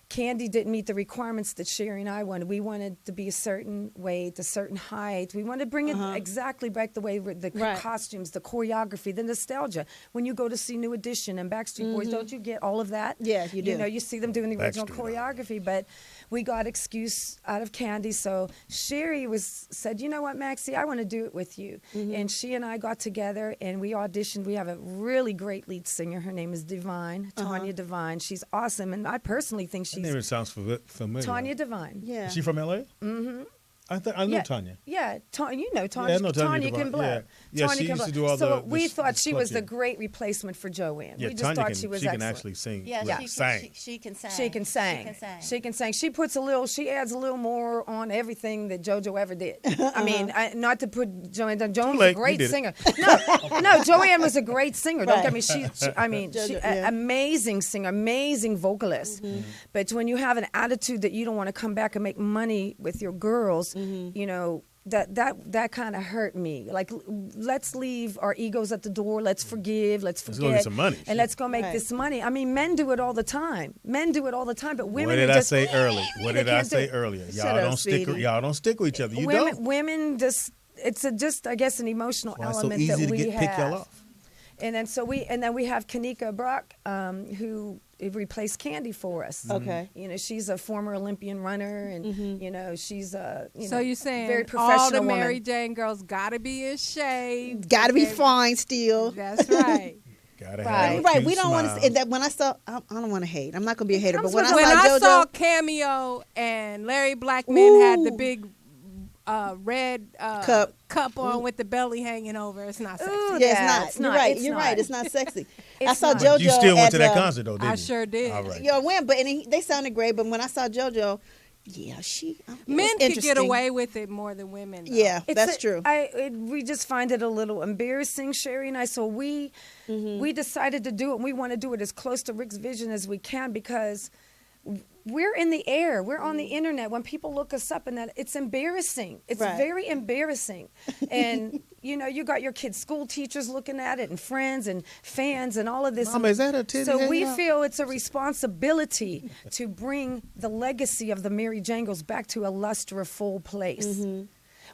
Candy didn't meet the requirements that Sherry and I wanted. We wanted to be a certain weight, a certain height. We wanted to bring it exactly back the way the costumes, the choreography, the nostalgia. When you go to see New Edition and Backstreet Boys, don't you get all of that? Yeah, you do. You know, you see them doing the original Backstreet, choreography, but we got excuse out of Candy. So Sherry said, you know what, Maxie, I want to do it with you. And she and I got together and we auditioned. We have a really great lead singer. Her name is Divine, Tanya Divine. She's awesome, and I personally think she's That name sounds familiar. Tanya Divine. Yeah. Is she from LA? Mm-hmm. I know Tanya. Yeah, you know Tanya. Yeah, I know Tanya Tanya Divine. can blow. Yeah. Yeah, Tanya she can used to blow. do all so the we thought she was the club, yeah. great replacement for Joanne. Yeah, we just Tanya thought can, she was she can excellent. actually sing. Yeah, like, sang. she can sing. She can sing. She can sing. She can sing. She puts a little. She adds a little more on everything that JoJo ever did. I mean, not to put Joanne down. Joanne was a late. great You did it. singer. No, Joanne was a great singer. Don't get me. I mean, JoJo, yeah. amazing singer, amazing vocalist. But when you have an attitude that you don't want to come back and make money with your girls, you know. That kind of hurt me. Like, let's leave our egos at the door. Let's forgive. Let's forget. go get some money. And let's go make Right. this money. I mean, men do it all the time. Men do it all the time. But women. What did are I just, say early? What They did I can't do say it. earlier? Shut Y'all up, don't stick. Speedy. Y'all don't stick with each other. You don't. Women just. It's just, I guess, an emotional Why it's so element easy that to we pick y'all have. off. And then we have Kanika Brock, who replaced Candy for us. Okay. You know, she's a former Olympian runner, and you know, she's a So you're saying very all professional the Mary woman. Jane girls got to be in shape. Got to be Okay. fine still. That's right. Gotta Right. have a Right, cute we don't want smile. to. That when I saw, I don't want to hate. I'm not gonna be a hater, but when I When saw I JoJo, saw Cameo and Larry Blackman had the Ooh. big red cup on with the belly hanging over, it's not sexy. Ooh, yeah, it's not. You're right. It's You're not. right. It's not sexy. I It's saw not. JoJo. But you still went at, to that concert though, didn't I you? sure did. All right. Yeah, I went, but they sounded great. But when I saw JoJo, yeah, she it was Men could get interesting. away with it more than women. Though. Yeah, that's true. We just find it a little embarrassing, Sherry and I. So we decided to do it. And we want to do it as close to Rick's vision as we can because we're in the air. We're on the internet. When people look us up, and that it's embarrassing. It's very embarrassing. And you got your kids' school teachers looking at it, and friends and fans, and all of this. Mama, is that a titty? So we feel it's a responsibility to bring the legacy of the Mary Jangles back to a lustreful place.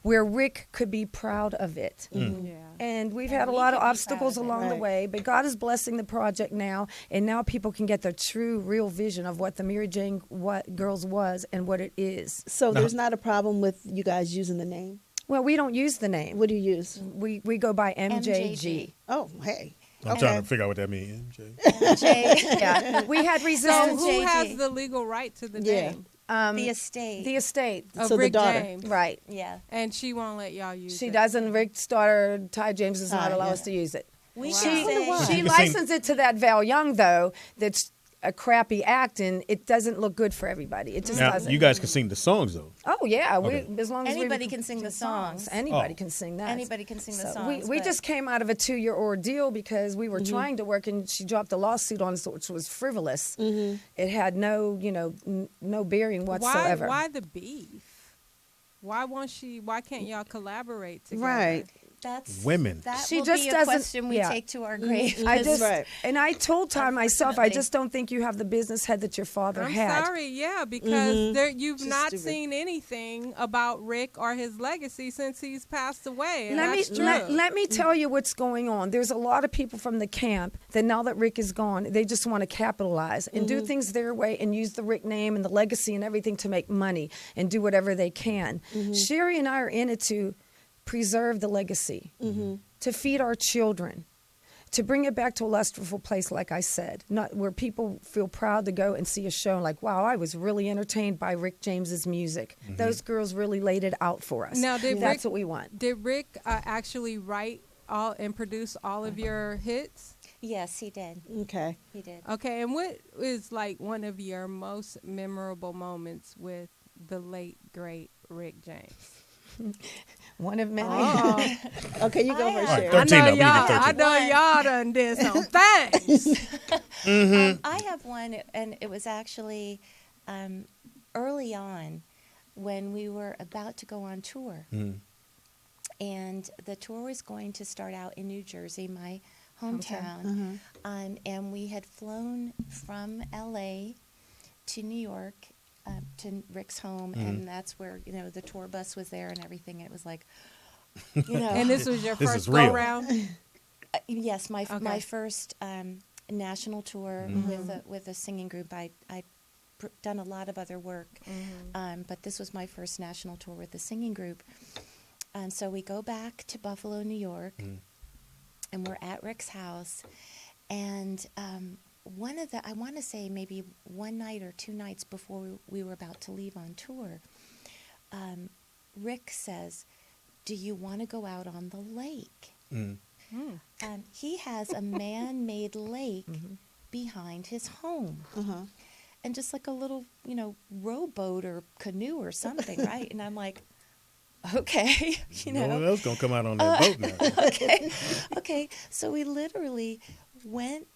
Where Rick could be proud of it. And we've had a lot of obstacles along the way, but God is blessing the project now, and now people can get the true, real vision of what the Mary Jane Girls was and what it is. So there's not a problem with you guys using the name? Well, we don't use the name. What do you use? We go by MJG. Oh, hey. I'm trying to figure out what that means. Yeah. We had So resistance. who has the legal right to the name? The estate. The estate. Of So the Rick daughter. James. Right. Yeah. And she won't let y'all use it. She doesn't. Rick's daughter, Ty James, does not allow us to use it. We She should say. licensed it to that Val Young, though, that's a crappy act, and it doesn't look good for everybody. It just Now, doesn't. you guys can sing the songs, though. Oh, yeah. Okay. As long as Anybody can sing the songs. Anybody can sing that. Anybody can sing the So songs. we but- just came out of a 2-year ordeal because we were trying to work, and she dropped a lawsuit on us, which was frivolous. It had no, no bearing whatsoever. Why the beef? Why can't y'all collaborate together? Right. That's Women. That She will just be a doesn't- question we yeah. take to our grave. I just, Right. and I told Ty myself, I Unfortunately. just don't think you have the business head that your father I'm had. sorry, yeah, because you've She's not stupid. seen anything about Rick or his legacy since he's passed away. And Let me that's true. let me tell you what's going on. There's a lot of people from the camp that now that Rick is gone, they just want to capitalize and do things their way and use the Rick name and the legacy and everything to make money and do whatever they can. Sherry and I are in it to preserve the legacy, to feed our children, to bring it back to a lustreful place, like I said, not where people feel proud to go and see a show like, wow, I was really entertained by Rick James's music. Those girls really laid it out for us. Now, That's what we want. Did Rick actually write all and produce all of your hits? Yes, he did. Okay. He did. Okay, and what is like one of your most memorable moments with the late great Rick James? One of many. Oh, Okay, you go I first, have- Sherry. I 13 know though, we need y'all. the 13. I know y'all done did some things. I have one, and it was actually early on when we were about to go on tour. And the tour was going to start out in New Jersey, my hometown. And we had flown from L.A. to New York, to Rick's home, and that's where, the tour bus was there and everything. And it was like, And this was your This first is real. go round? yes, my Okay. first national tour with a singing group. I'd done a lot of other work, but this was my first national tour with the singing group. And so we go back to Buffalo, New York, and we're at Rick's house. And I want to say maybe one night or 2 nights before we were about to leave on tour, Rick says, "Do you want to go out on the lake?" He has a man-made lake behind his home. And just like a little, rowboat or canoe or something, right? And I'm like, okay, No one else gonna come out on that boat now. okay. So we literally went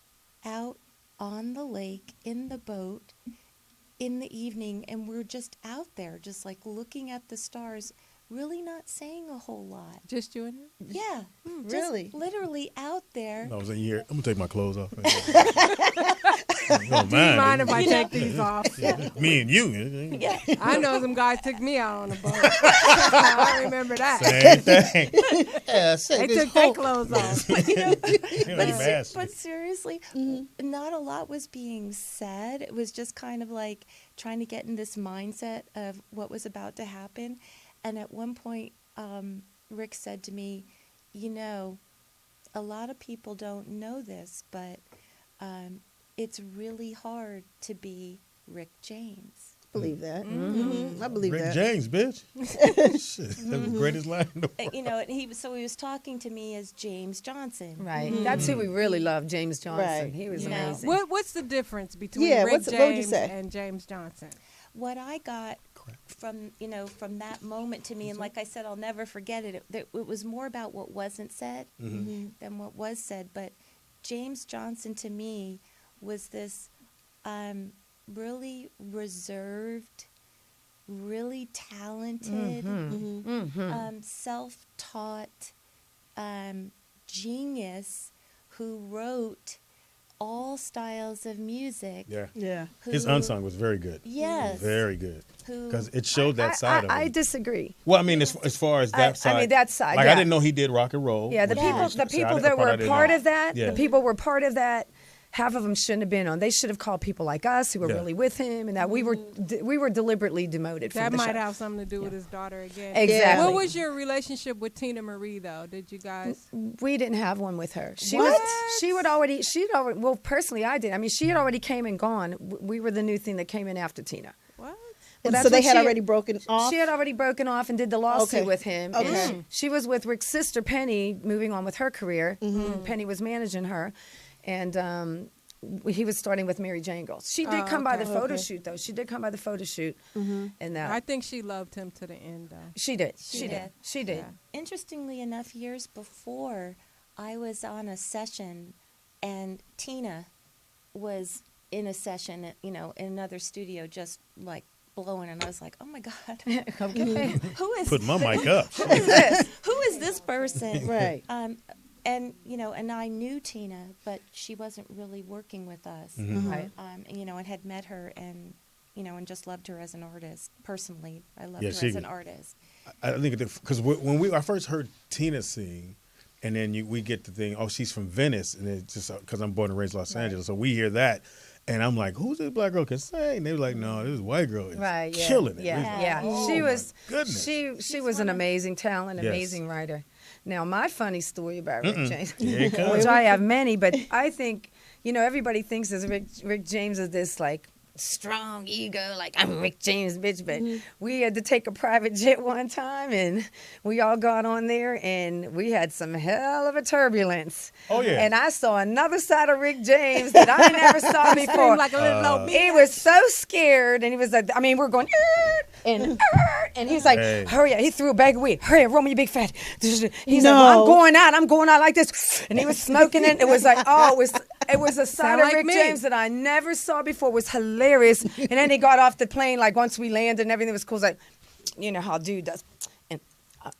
out on the lake in the boat in the evening, and we're just out there, just like looking at the stars, really not saying a whole lot. Just you and him? Yeah, really? just literally out there. I was in here. I'm gonna take my clothes off. Do you mind if I take these off? Me and you. Yeah, I know some guys took me out on a boat. I remember that. Same thing. Yeah, They took their clothes off. but seriously, not a lot was being said. It was just kind of like trying to get in this mindset of what was about to happen. And at one point, Rick said to me, a lot of people don't know this, but it's really hard to be Rick James. Believe that. I believe Rick that. James, bitch. Shit, that's the greatest line in the world. And he was talking to me as James Johnson. Right. That's who we really love, James Johnson. Right. He was Yeah. amazing. What's the difference between Yeah, Rick what would you James say? and James Johnson? What I got from that moment to me, and like I said, I'll never forget it. It was more about what wasn't said than what was said. But James Johnson to me was this really reserved, really talented, self-taught genius who wrote all styles of music. Yeah. His unsung was very good. Yes. Very good. Because it showed that side of him. I disagree. Well, I mean, as far as that side. I mean, that side. Like, yeah. I didn't know he did rock and roll. Yeah, the people that were part of that, Yeah. the people were part of that. Half of them shouldn't have been on. They should have called people like us who were really with him, and that we were deliberately demoted. That from the might show. have something to do with his daughter again. Exactly. What was your relationship with Tina Marie though? Did you guys? We didn't have one with her. She'd already. Well, personally, I did. I mean, she had already came and gone. We were the new thing that came in after Tina. What? And that's so they when had she- already broken off? She had already broken off and did the lawsuit Okay. with him. Okay. And she was with Rick's sister, Penny, moving on with her career. Penny was managing her. And he was starting with Mary Jangles. She did come by the photo shoot, though. She did come by the photo shoot. And I think she loved him to the end though. she did. She did. She did. Yeah. Interestingly enough, years before, I was on a session, and Tina was in a session, in another studio, just like blowing, and I was like, "Oh my God, Okay. who is Put my mic up. who is this? Who is this person?" Right. And and I knew Tina, but she wasn't really working with us. Right. And had met her, and and just loved her as an artist. Personally, I loved Yeah, her she- as an artist. I think because when I first heard Tina sing, and then we get the thing, oh, she's from Venice, and it's just because I'm born and raised in Los Angeles, so we hear that, and I'm like, who's this black girl can sing? And they were like, no, this white girl is Right. Yeah. killing it. Yeah. It's- Yeah. Oh, She my was. goodness. She was an amazing talent, Yes. amazing writer. Now, my funny story about Rick James, Here it comes. which I have many, but I think everybody thinks as Rick James is this like strong ego, like I'm Rick James, bitch. But we had to take a private jet one time, and we all got on there, and we had some hell of a turbulence. Oh, yeah. And I saw another side of Rick James that I never saw before. Like a little old He was so scared, and he was like, I mean, we're going, and he's like, Hey. hurry up. He threw a bag of weed. Hurry up, roll me a big fat. He's like, No. well, I'm going out like this. And he was smoking it. It was like, it was a side Sound of like Rick me. James that I never saw before. It was hilarious. And then he got off the plane, like once we landed and everything was cool. It was like, you know how dude does. And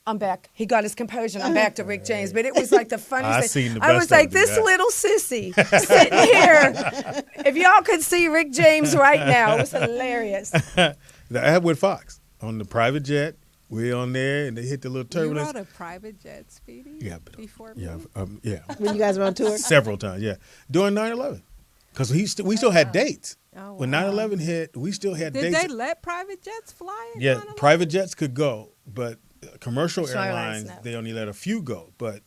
I'm back. He got his composure. And I'm back to Rick James. But it was like the funniest I thing. seen the I best was of like, him do this that. little sissy sitting here. If y'all could see Rick James right now, it was hilarious. I had with Fox on the private jet. We're on there, and they hit the little You turbulence. rode a private jet, Speedy? Yeah, but- Before Yeah, me? yeah. When you guys were on tour? Several times, yeah. During 9/11. Because we still had dates. Oh, When wow. 9/11 hit, we still had Did dates. they let private jets fly? at Yeah, 9/11? private jets could go, but commercial Commercial airlines, airlines, no. they only let a few go. But,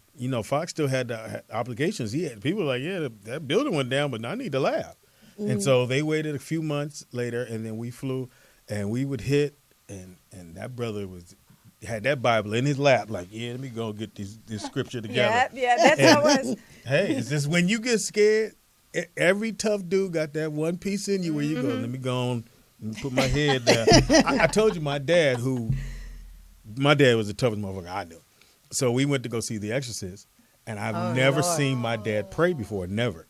Fox still had obligations. People were like, yeah, that building went down, but I need the lab. And so they waited a few months later, and then we flew, and we would hit, and that brother had that Bible in his lap, like, yeah, let me go get this scripture together. Yeah, that's how it was. Hey, it's just when you get scared, every tough dude got that one piece in you where you go, let me go on and put my head down. I told you my dad was the toughest motherfucker I knew. So we went to go see The Exorcist, and I've never seen my dad pray before, never.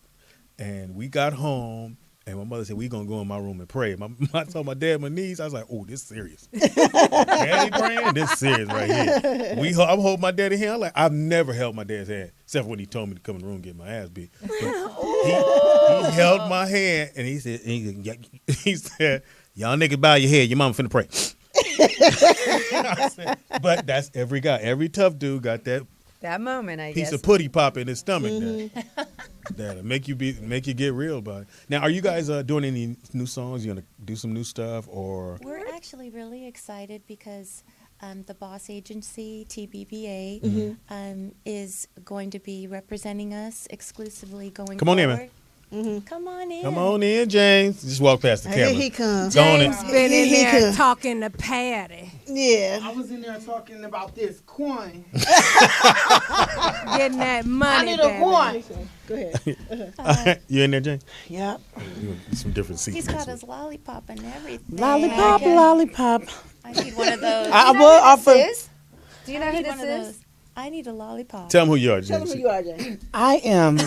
And we got home, and my mother said, we going to go in my room and pray. I saw my dad on my knees. I was like, oh, this serious. Daddy praying? This serious right here. I'm holding my dad's hand. I've never held my dad's hand, except for when he told me to come in the room and get my ass beat. But he held my hand, and he said, y'all niggas bow your head. Your mama finna pray. I said, but that's every guy. Every tough dude got that moment, I piece guess. of putty pop in his stomach that'll make you get real about it. Now, are you guys doing any new songs? You gonna do some new stuff, or We're actually really excited because the Boss Agency, TBBA, is going to be representing us exclusively going Come on in, forward. man. Come on in. Come on in, James? Just walk past the camera. Here he comes. Go on in. James been in He there could. talking to Patti, Yeah. I was in there talking about this coin. getting that money. I need a baby. coin. Go ahead. You in there, James? Yep. You in some different seats. He's next got week. his lollipop and everything. Lollipop, Okay. lollipop. I need one of those. I Do you will know who offer. this is? Do you know I who need this one of is? those. I need a lollipop. Tell him who you are, Tell James. them who you are, Jane. I am.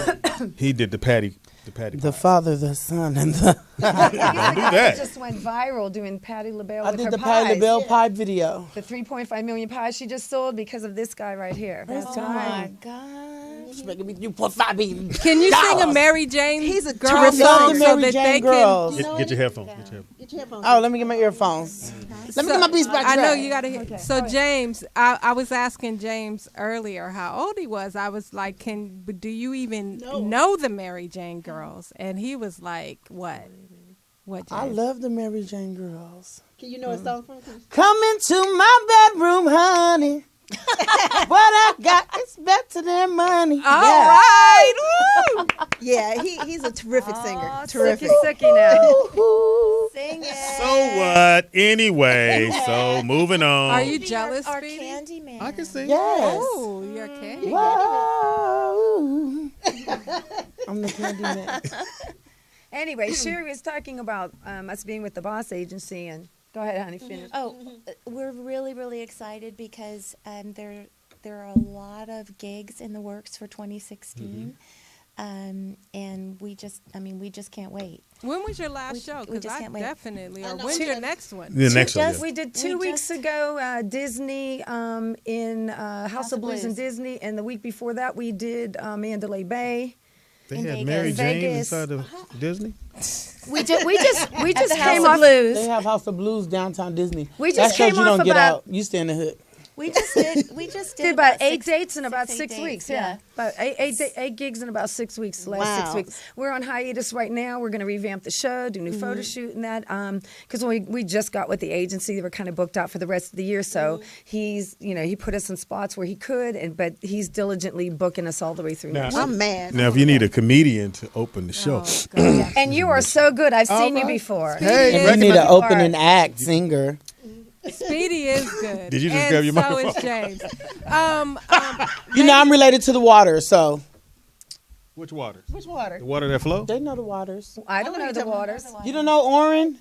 He did the Patti Patty The pies. Father, the Son, and the. Don't do that. Just went viral doing Patti Labelle I with did her the pies. Patti Labelle pie video. The 3.5 million pies she just sold because of this guy right here. That's Oh my right. God. She's making me do $5 million. Can you sing a Mary Jane He's a girl terrific song singer. so Mary that Jane they girls. Get your headphones. Get your headphones. Get your headphones. Oh, let me get my earphones. Let me get my beats back. I know track. you got to hear. So James, I was asking James earlier how old he was. I was like, do you even know the Mary Jane girls? And he was like, what? What, James? I love the Mary Jane girls. Can you know a song from him? Come into my bedroom, honey. What I got is better than money. All right. Woo! Yeah, he's a terrific singer. Oh, Terrific. Sucky now. Sing it. So what? Anyway, so moving on. Are you jealous, Our Speedy? Candyman. I can sing. Yes. Oh, you're a candy. Whoa. I'm the candy man. Anyway, Sherry was talking about us being with the Boss Agency, and go ahead, honey, finish. Oh, we're really, really excited because there are a lot of gigs in the works for 2016. And we just can't wait. When was your last show? we Because just I can't wait. definitely. Or know. when's your next one? The next one. Just- We did We 2 weeks just- ago Disney in House of Blues in Disney, and the week before that we did Mandalay Bay. They in had Vegas. Mary Jane Vegas. inside of Disney. We just came House off. They have House of Blues downtown Disney. We That just shows came you don't off get about- out. You stay in the hood. We just did about 8 6 dates in about 8 6 dates, weeks. Yeah, about eight gigs in about 6 weeks. The last 6 Wow. weeks. We're on hiatus right now. We're going to revamp the show, do new photo shoot, and that. Because we just got with the agency, they were kind of booked out for the rest of the year. So he put us in spots where he could, but he's diligently booking us all the way through. Now, I'm mad. Now, if you need a comedian to open the show, And you are so good. I've seen you right. before. Hey, If you recognize- need an All opening right. act singer. Speedy is good. Did you just and grab your so microphone? is James. You know, I'm related to the Waters, so Which waters? Which water? The water that flow? they know the Waters. I don't know the waters. You don't know Oren?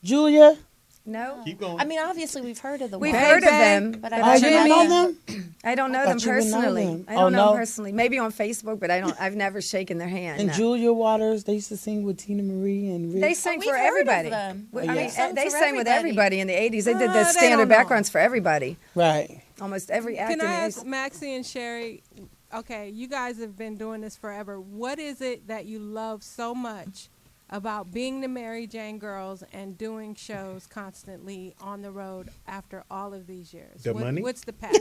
Julia? No. Keep going. I mean, obviously we've heard of the We've Waters, heard of them. but Oh, I you don't know don't them? I don't know I them thought you would know personally. them. I Oh, don't know no? them personally. Maybe on Facebook, but I've never shaken their hand. And no. Julia Waters, they used to sing with Tina Marie and Rick. They sang we've for heard of everybody. them. I Oh, mean, yeah. Sung they for sang with everybody in the 80s. They did the they standard don't know. backgrounds for everybody. Right. Almost every actor. Can I in the ask Maxie and Sherry? Okay, you guys have been doing this forever. What is it that you love so much about being the Mary Jane girls and doing shows constantly on the road after all of these years? The money? What's the path?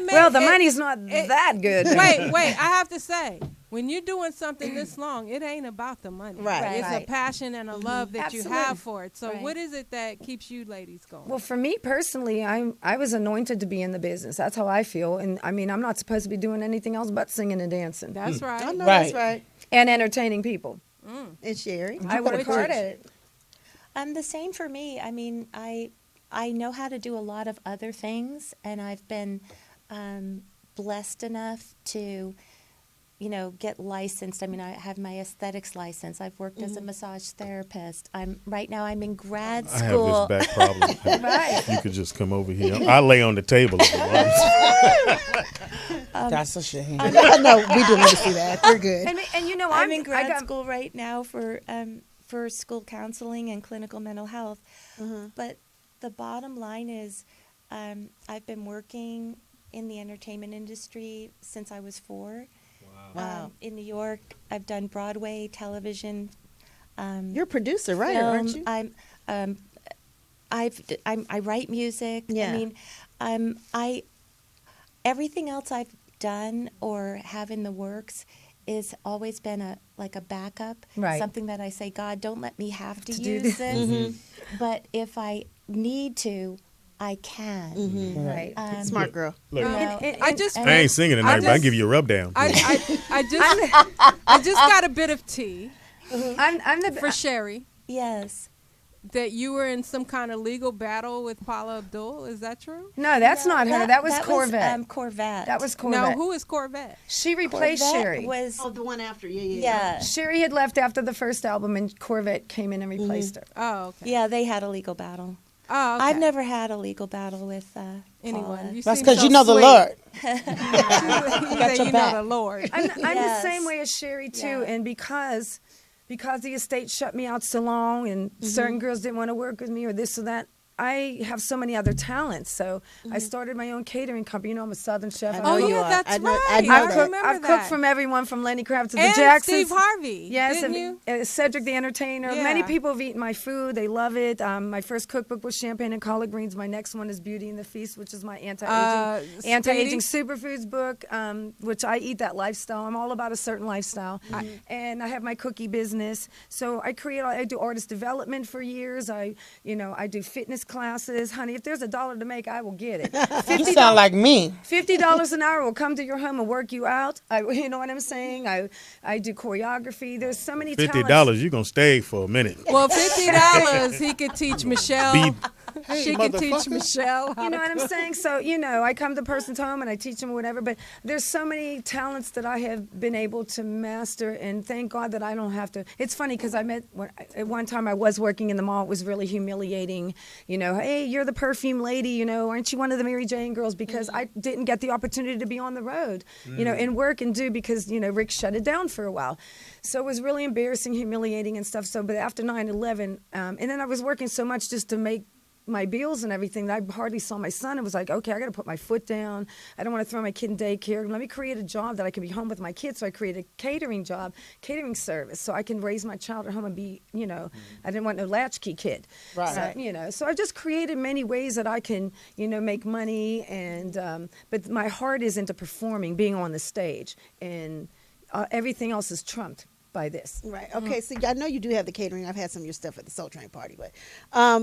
Well, the money's not that good. Wait. I have to say, when you're doing something this long, it ain't about the money. Right. It's a Right. passion and a love that you Absolutely. have for it. So Right. what is it that keeps you ladies going? Well, for me personally, I was anointed to be in the business. That's how I feel. And I mean, I'm not supposed to be doing anything else but singing and dancing That's right. I know Right. that's right. and entertaining people. And Sherry. I work hard at it. The same for me. I mean, I know how to do a lot of other things, and I've been blessed enough to, get licensed. I mean, I have my aesthetics license. I've worked as a massage therapist. Right now I'm in grad I have school. this back problem. Right. You could just come over here. I lay on the table if you want. That's a shame. No, we didn't want to see that. We're good. And you know, I'm in I grad got- school right now for school counseling and clinical mental health. But the bottom line is, I've been working in the entertainment industry since I was 4. Wow. In New York, I've done Broadway, television. You're a producer, right? Aren't you? I write music. Yeah. I mean, everything else I've done or have in the works is always been a backup, Right. something that I say, God, don't let me have to do use this. this, but if I need to, I can. Right. Smart girl. Look, I just I ain't singing tonight, but I just- give you a rub down. I just got a bit of tea I'm the for Sherry Yes. that you were in some kind of legal battle with Paula Abdul. Is that true? No, that's not her. That was Corvette. Corvette. That was Corvette. No, who is Corvette? She replaced Corvette Sherry. was Oh, the one after. Yeah. yeah. Sherry had left after the first album, and Corvette came in and replaced her. Oh, okay. Yeah, they had a legal battle. Oh, okay. I've never had a legal battle with anyone. Paula. That's seem because so you know the sweet. Lord. Got your you back. know the Lord. I'm Yes. the same way as Sherry too, Yeah. and because the estate shut me out so long, and certain girls didn't want to work with me or this or that. I have so many other talents, so I started my own catering company. You know, I'm a Southern chef. I Oh, know you yeah, are. that's I know- right. I know I that. remember I've that. cooked from everyone from Lenny Kravitz to the and Jacksons. Steve Harvey, Yes, didn't and you? Cedric the Entertainer. Yeah. Many people have eaten my food. They love it. My first cookbook was Champagne and Collard Greens. My next one is Beauty and the Feast, which is my anti-aging superfoods book, which I eat that lifestyle. I'm all about a certain lifestyle. And I have my cookie business. So I do artist development for years. I do fitness classes. Honey, if there's $1 to make, I will get it. You sound like me. $50 an hour will come to your home and work you out. You know what I'm saying? I do choreography. There's so many talents. $50, you're going to stay for a minute. Well, $50, he could teach Michelle. Hey, She could teach motherfucker. Michelle. How You know to what I'm cook. saying? So, I come to the person's home and I teach them whatever, but there's so many talents that I have been able to master, and thank God that I don't have to. It's funny because at one time I was working in the mall. It was really humiliating. Hey, you're the perfume lady, aren't you one of the Mary Jane girls? Because I didn't get the opportunity to be on the road, and work and do because, Rick shut it down for a while. So it was really embarrassing, humiliating and stuff. So, but after 9/11, and then I was working so much just to make my bills and everything that I hardly saw my son. It was like, okay, I got to put my foot down. I don't want to throw my kid in daycare. Let me create a job that I can be home with my kids. So I created a catering service, so I can raise my child at home and be, I didn't want no latchkey kid. Right. So, so I just created many ways that I can, make money. And but my heart is into performing, being on the stage, and everything else is trumped by this. Right. Okay. So I know you do have the catering. I've had some of your stuff at the Soul Train party, but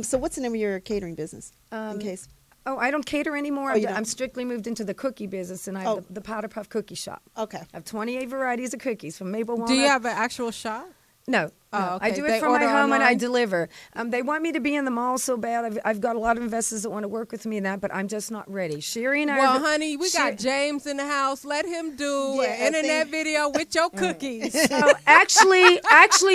so what's the name of your catering business? In case. Oh, I don't cater anymore. you don't? I'm strictly moved into the cookie business, and I have the Powder Puff Cookie Shop. Okay. I have 28 varieties of cookies from maple walnut. Do you have an actual shop? No. Oh, no. okay. I do They it from my order home and I online? deliver. They want me to be in the mall so bad. I've got a lot of investors that want to work with me in that, but I'm just not ready. Sherry and I. Well, honey, we got James in the house. Let him do an internet video with your cookies. So actually,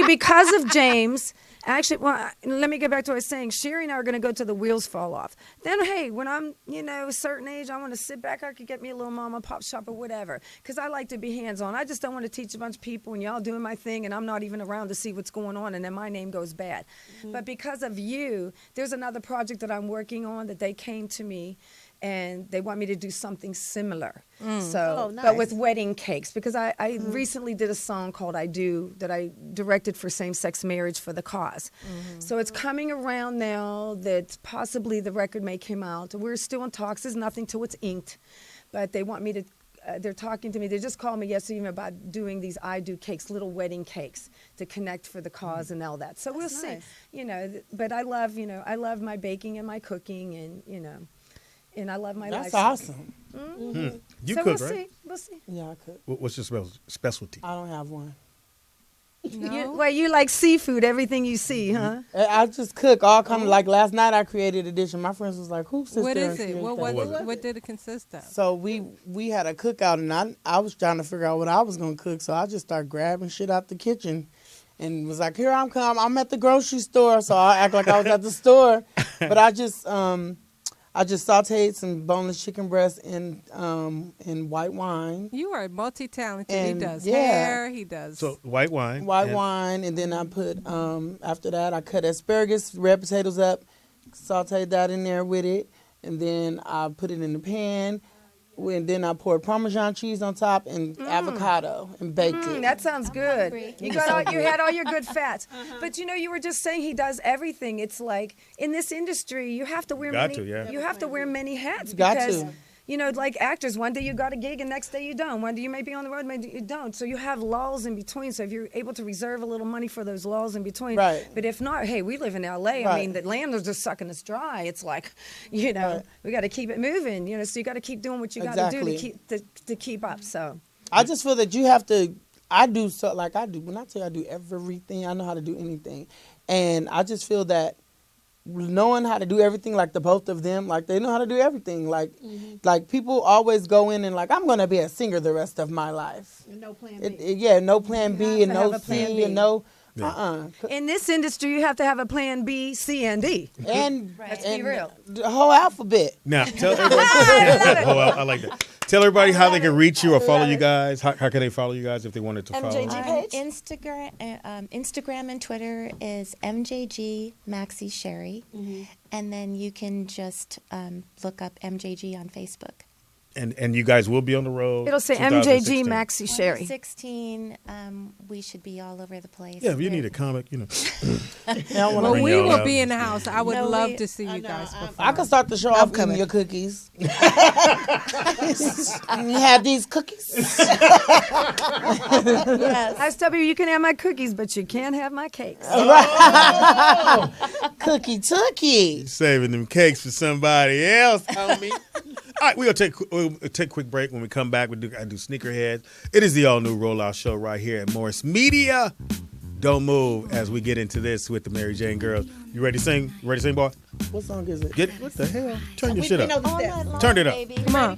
because of James. Let me get back to what I was saying. Sherry and I are going to go till the wheels fall off. Then, hey, when I'm, a certain age, I want to sit back. I could get me a little mom and pop shop or whatever, because I like to be hands-on. I just don't want to teach a bunch of people and y'all doing my thing, and I'm not even around to see what's going on, and then my name goes bad. But because of you, there's another project that I'm working on that they came to me, and they want me to do something similar. So, but with wedding cakes, because I recently did a song called I Do that I directed for same-sex marriage for the cause. So it's coming around now that possibly the record may come out. We're still in talks. There's nothing till it's inked. But they want me to, they're talking to me. They just called me yesterday even about doing these I Do cakes, little wedding cakes to connect for the cause and all that. So we'll see. But I love, I love my baking and my cooking and, and I love my life. That's awesome. You So cook, we'll right? see. We'll see. Yeah, I could. What's your specialty? I don't have one. No? You like seafood, everything you see, huh? I just cook all kind of like last night. I created a dish, and my friends was like, "Who sits What there is and it? create What that?" what did it consist of? So we had a cookout, and I was trying to figure out what I was gonna cook. So I just started grabbing shit out the kitchen, and was like, "Here I'm at the grocery store." So I act like I was at the store, but I just sauteed some boneless chicken breast in white wine. You are multi-talented. And, he does yeah. hair. He does. So white wine. White and- wine, and then I put after that I cut asparagus, red potatoes up, sauteed that in there with it, and then I put it in the pan. And then I poured Parmesan cheese on top and avocado and baked it. That sounds good. hungry. You had all your good fats. But you were just saying he does everything. It's like in this industry, you have to wear you have to wear many hats Got because to. like actors, one day you got a gig and next day you don't. One day you may be on the road, maybe you don't. So you have lulls in between. So if you're able to reserve a little money for those lulls in between. Right. But if not, hey, we live in LA. I mean, the landlords are sucking us dry. It's like, we got to keep it moving, so you got to keep doing what you got to do to keep up. So I just feel that you have to. I do so like I do. When I tell you I do everything, I know how to do anything, and I just feel that knowing how to do everything, like the both of them, like they know how to do everything. Like, like people always go in and like I'm gonna be a singer the rest of my life. No plan B. No plan B and no have a plan C B. and no. In this industry, you have to have a plan B, C, and D. And Let's be real. the whole alphabet. Now, tell everybody. I like that. Tell everybody how they can reach you or follow you guys. How can they follow you guys if they wanted to follow? MJG page? Instagram and Twitter is MJG Maxi Sherry, and then you can just look up MJG on Facebook. And you guys will be on the road. It'll say 2016. MJG Maxi Sherry. 2016, we should be all over the place. Yeah, if you need a comic, Well, we will be in the house. I would love to see you guys perform. I can start the show off eating your cookies. You have these cookies? Yes. SW, you can have my cookies, but you can't have my cakes. Cookie tookie. Saving them cakes for somebody else, homie. All right, we'll take a quick break. When we come back, I do Sneakerheads. It is the all-new Rollout Show right here at Morris Media. Don't move as we get into this with the Mary Jane girls. You ready to sing? You ready to sing, boy? What song is it? What the hell? Turn your shit up. We know the steps. Turn it up. Baby. Come on.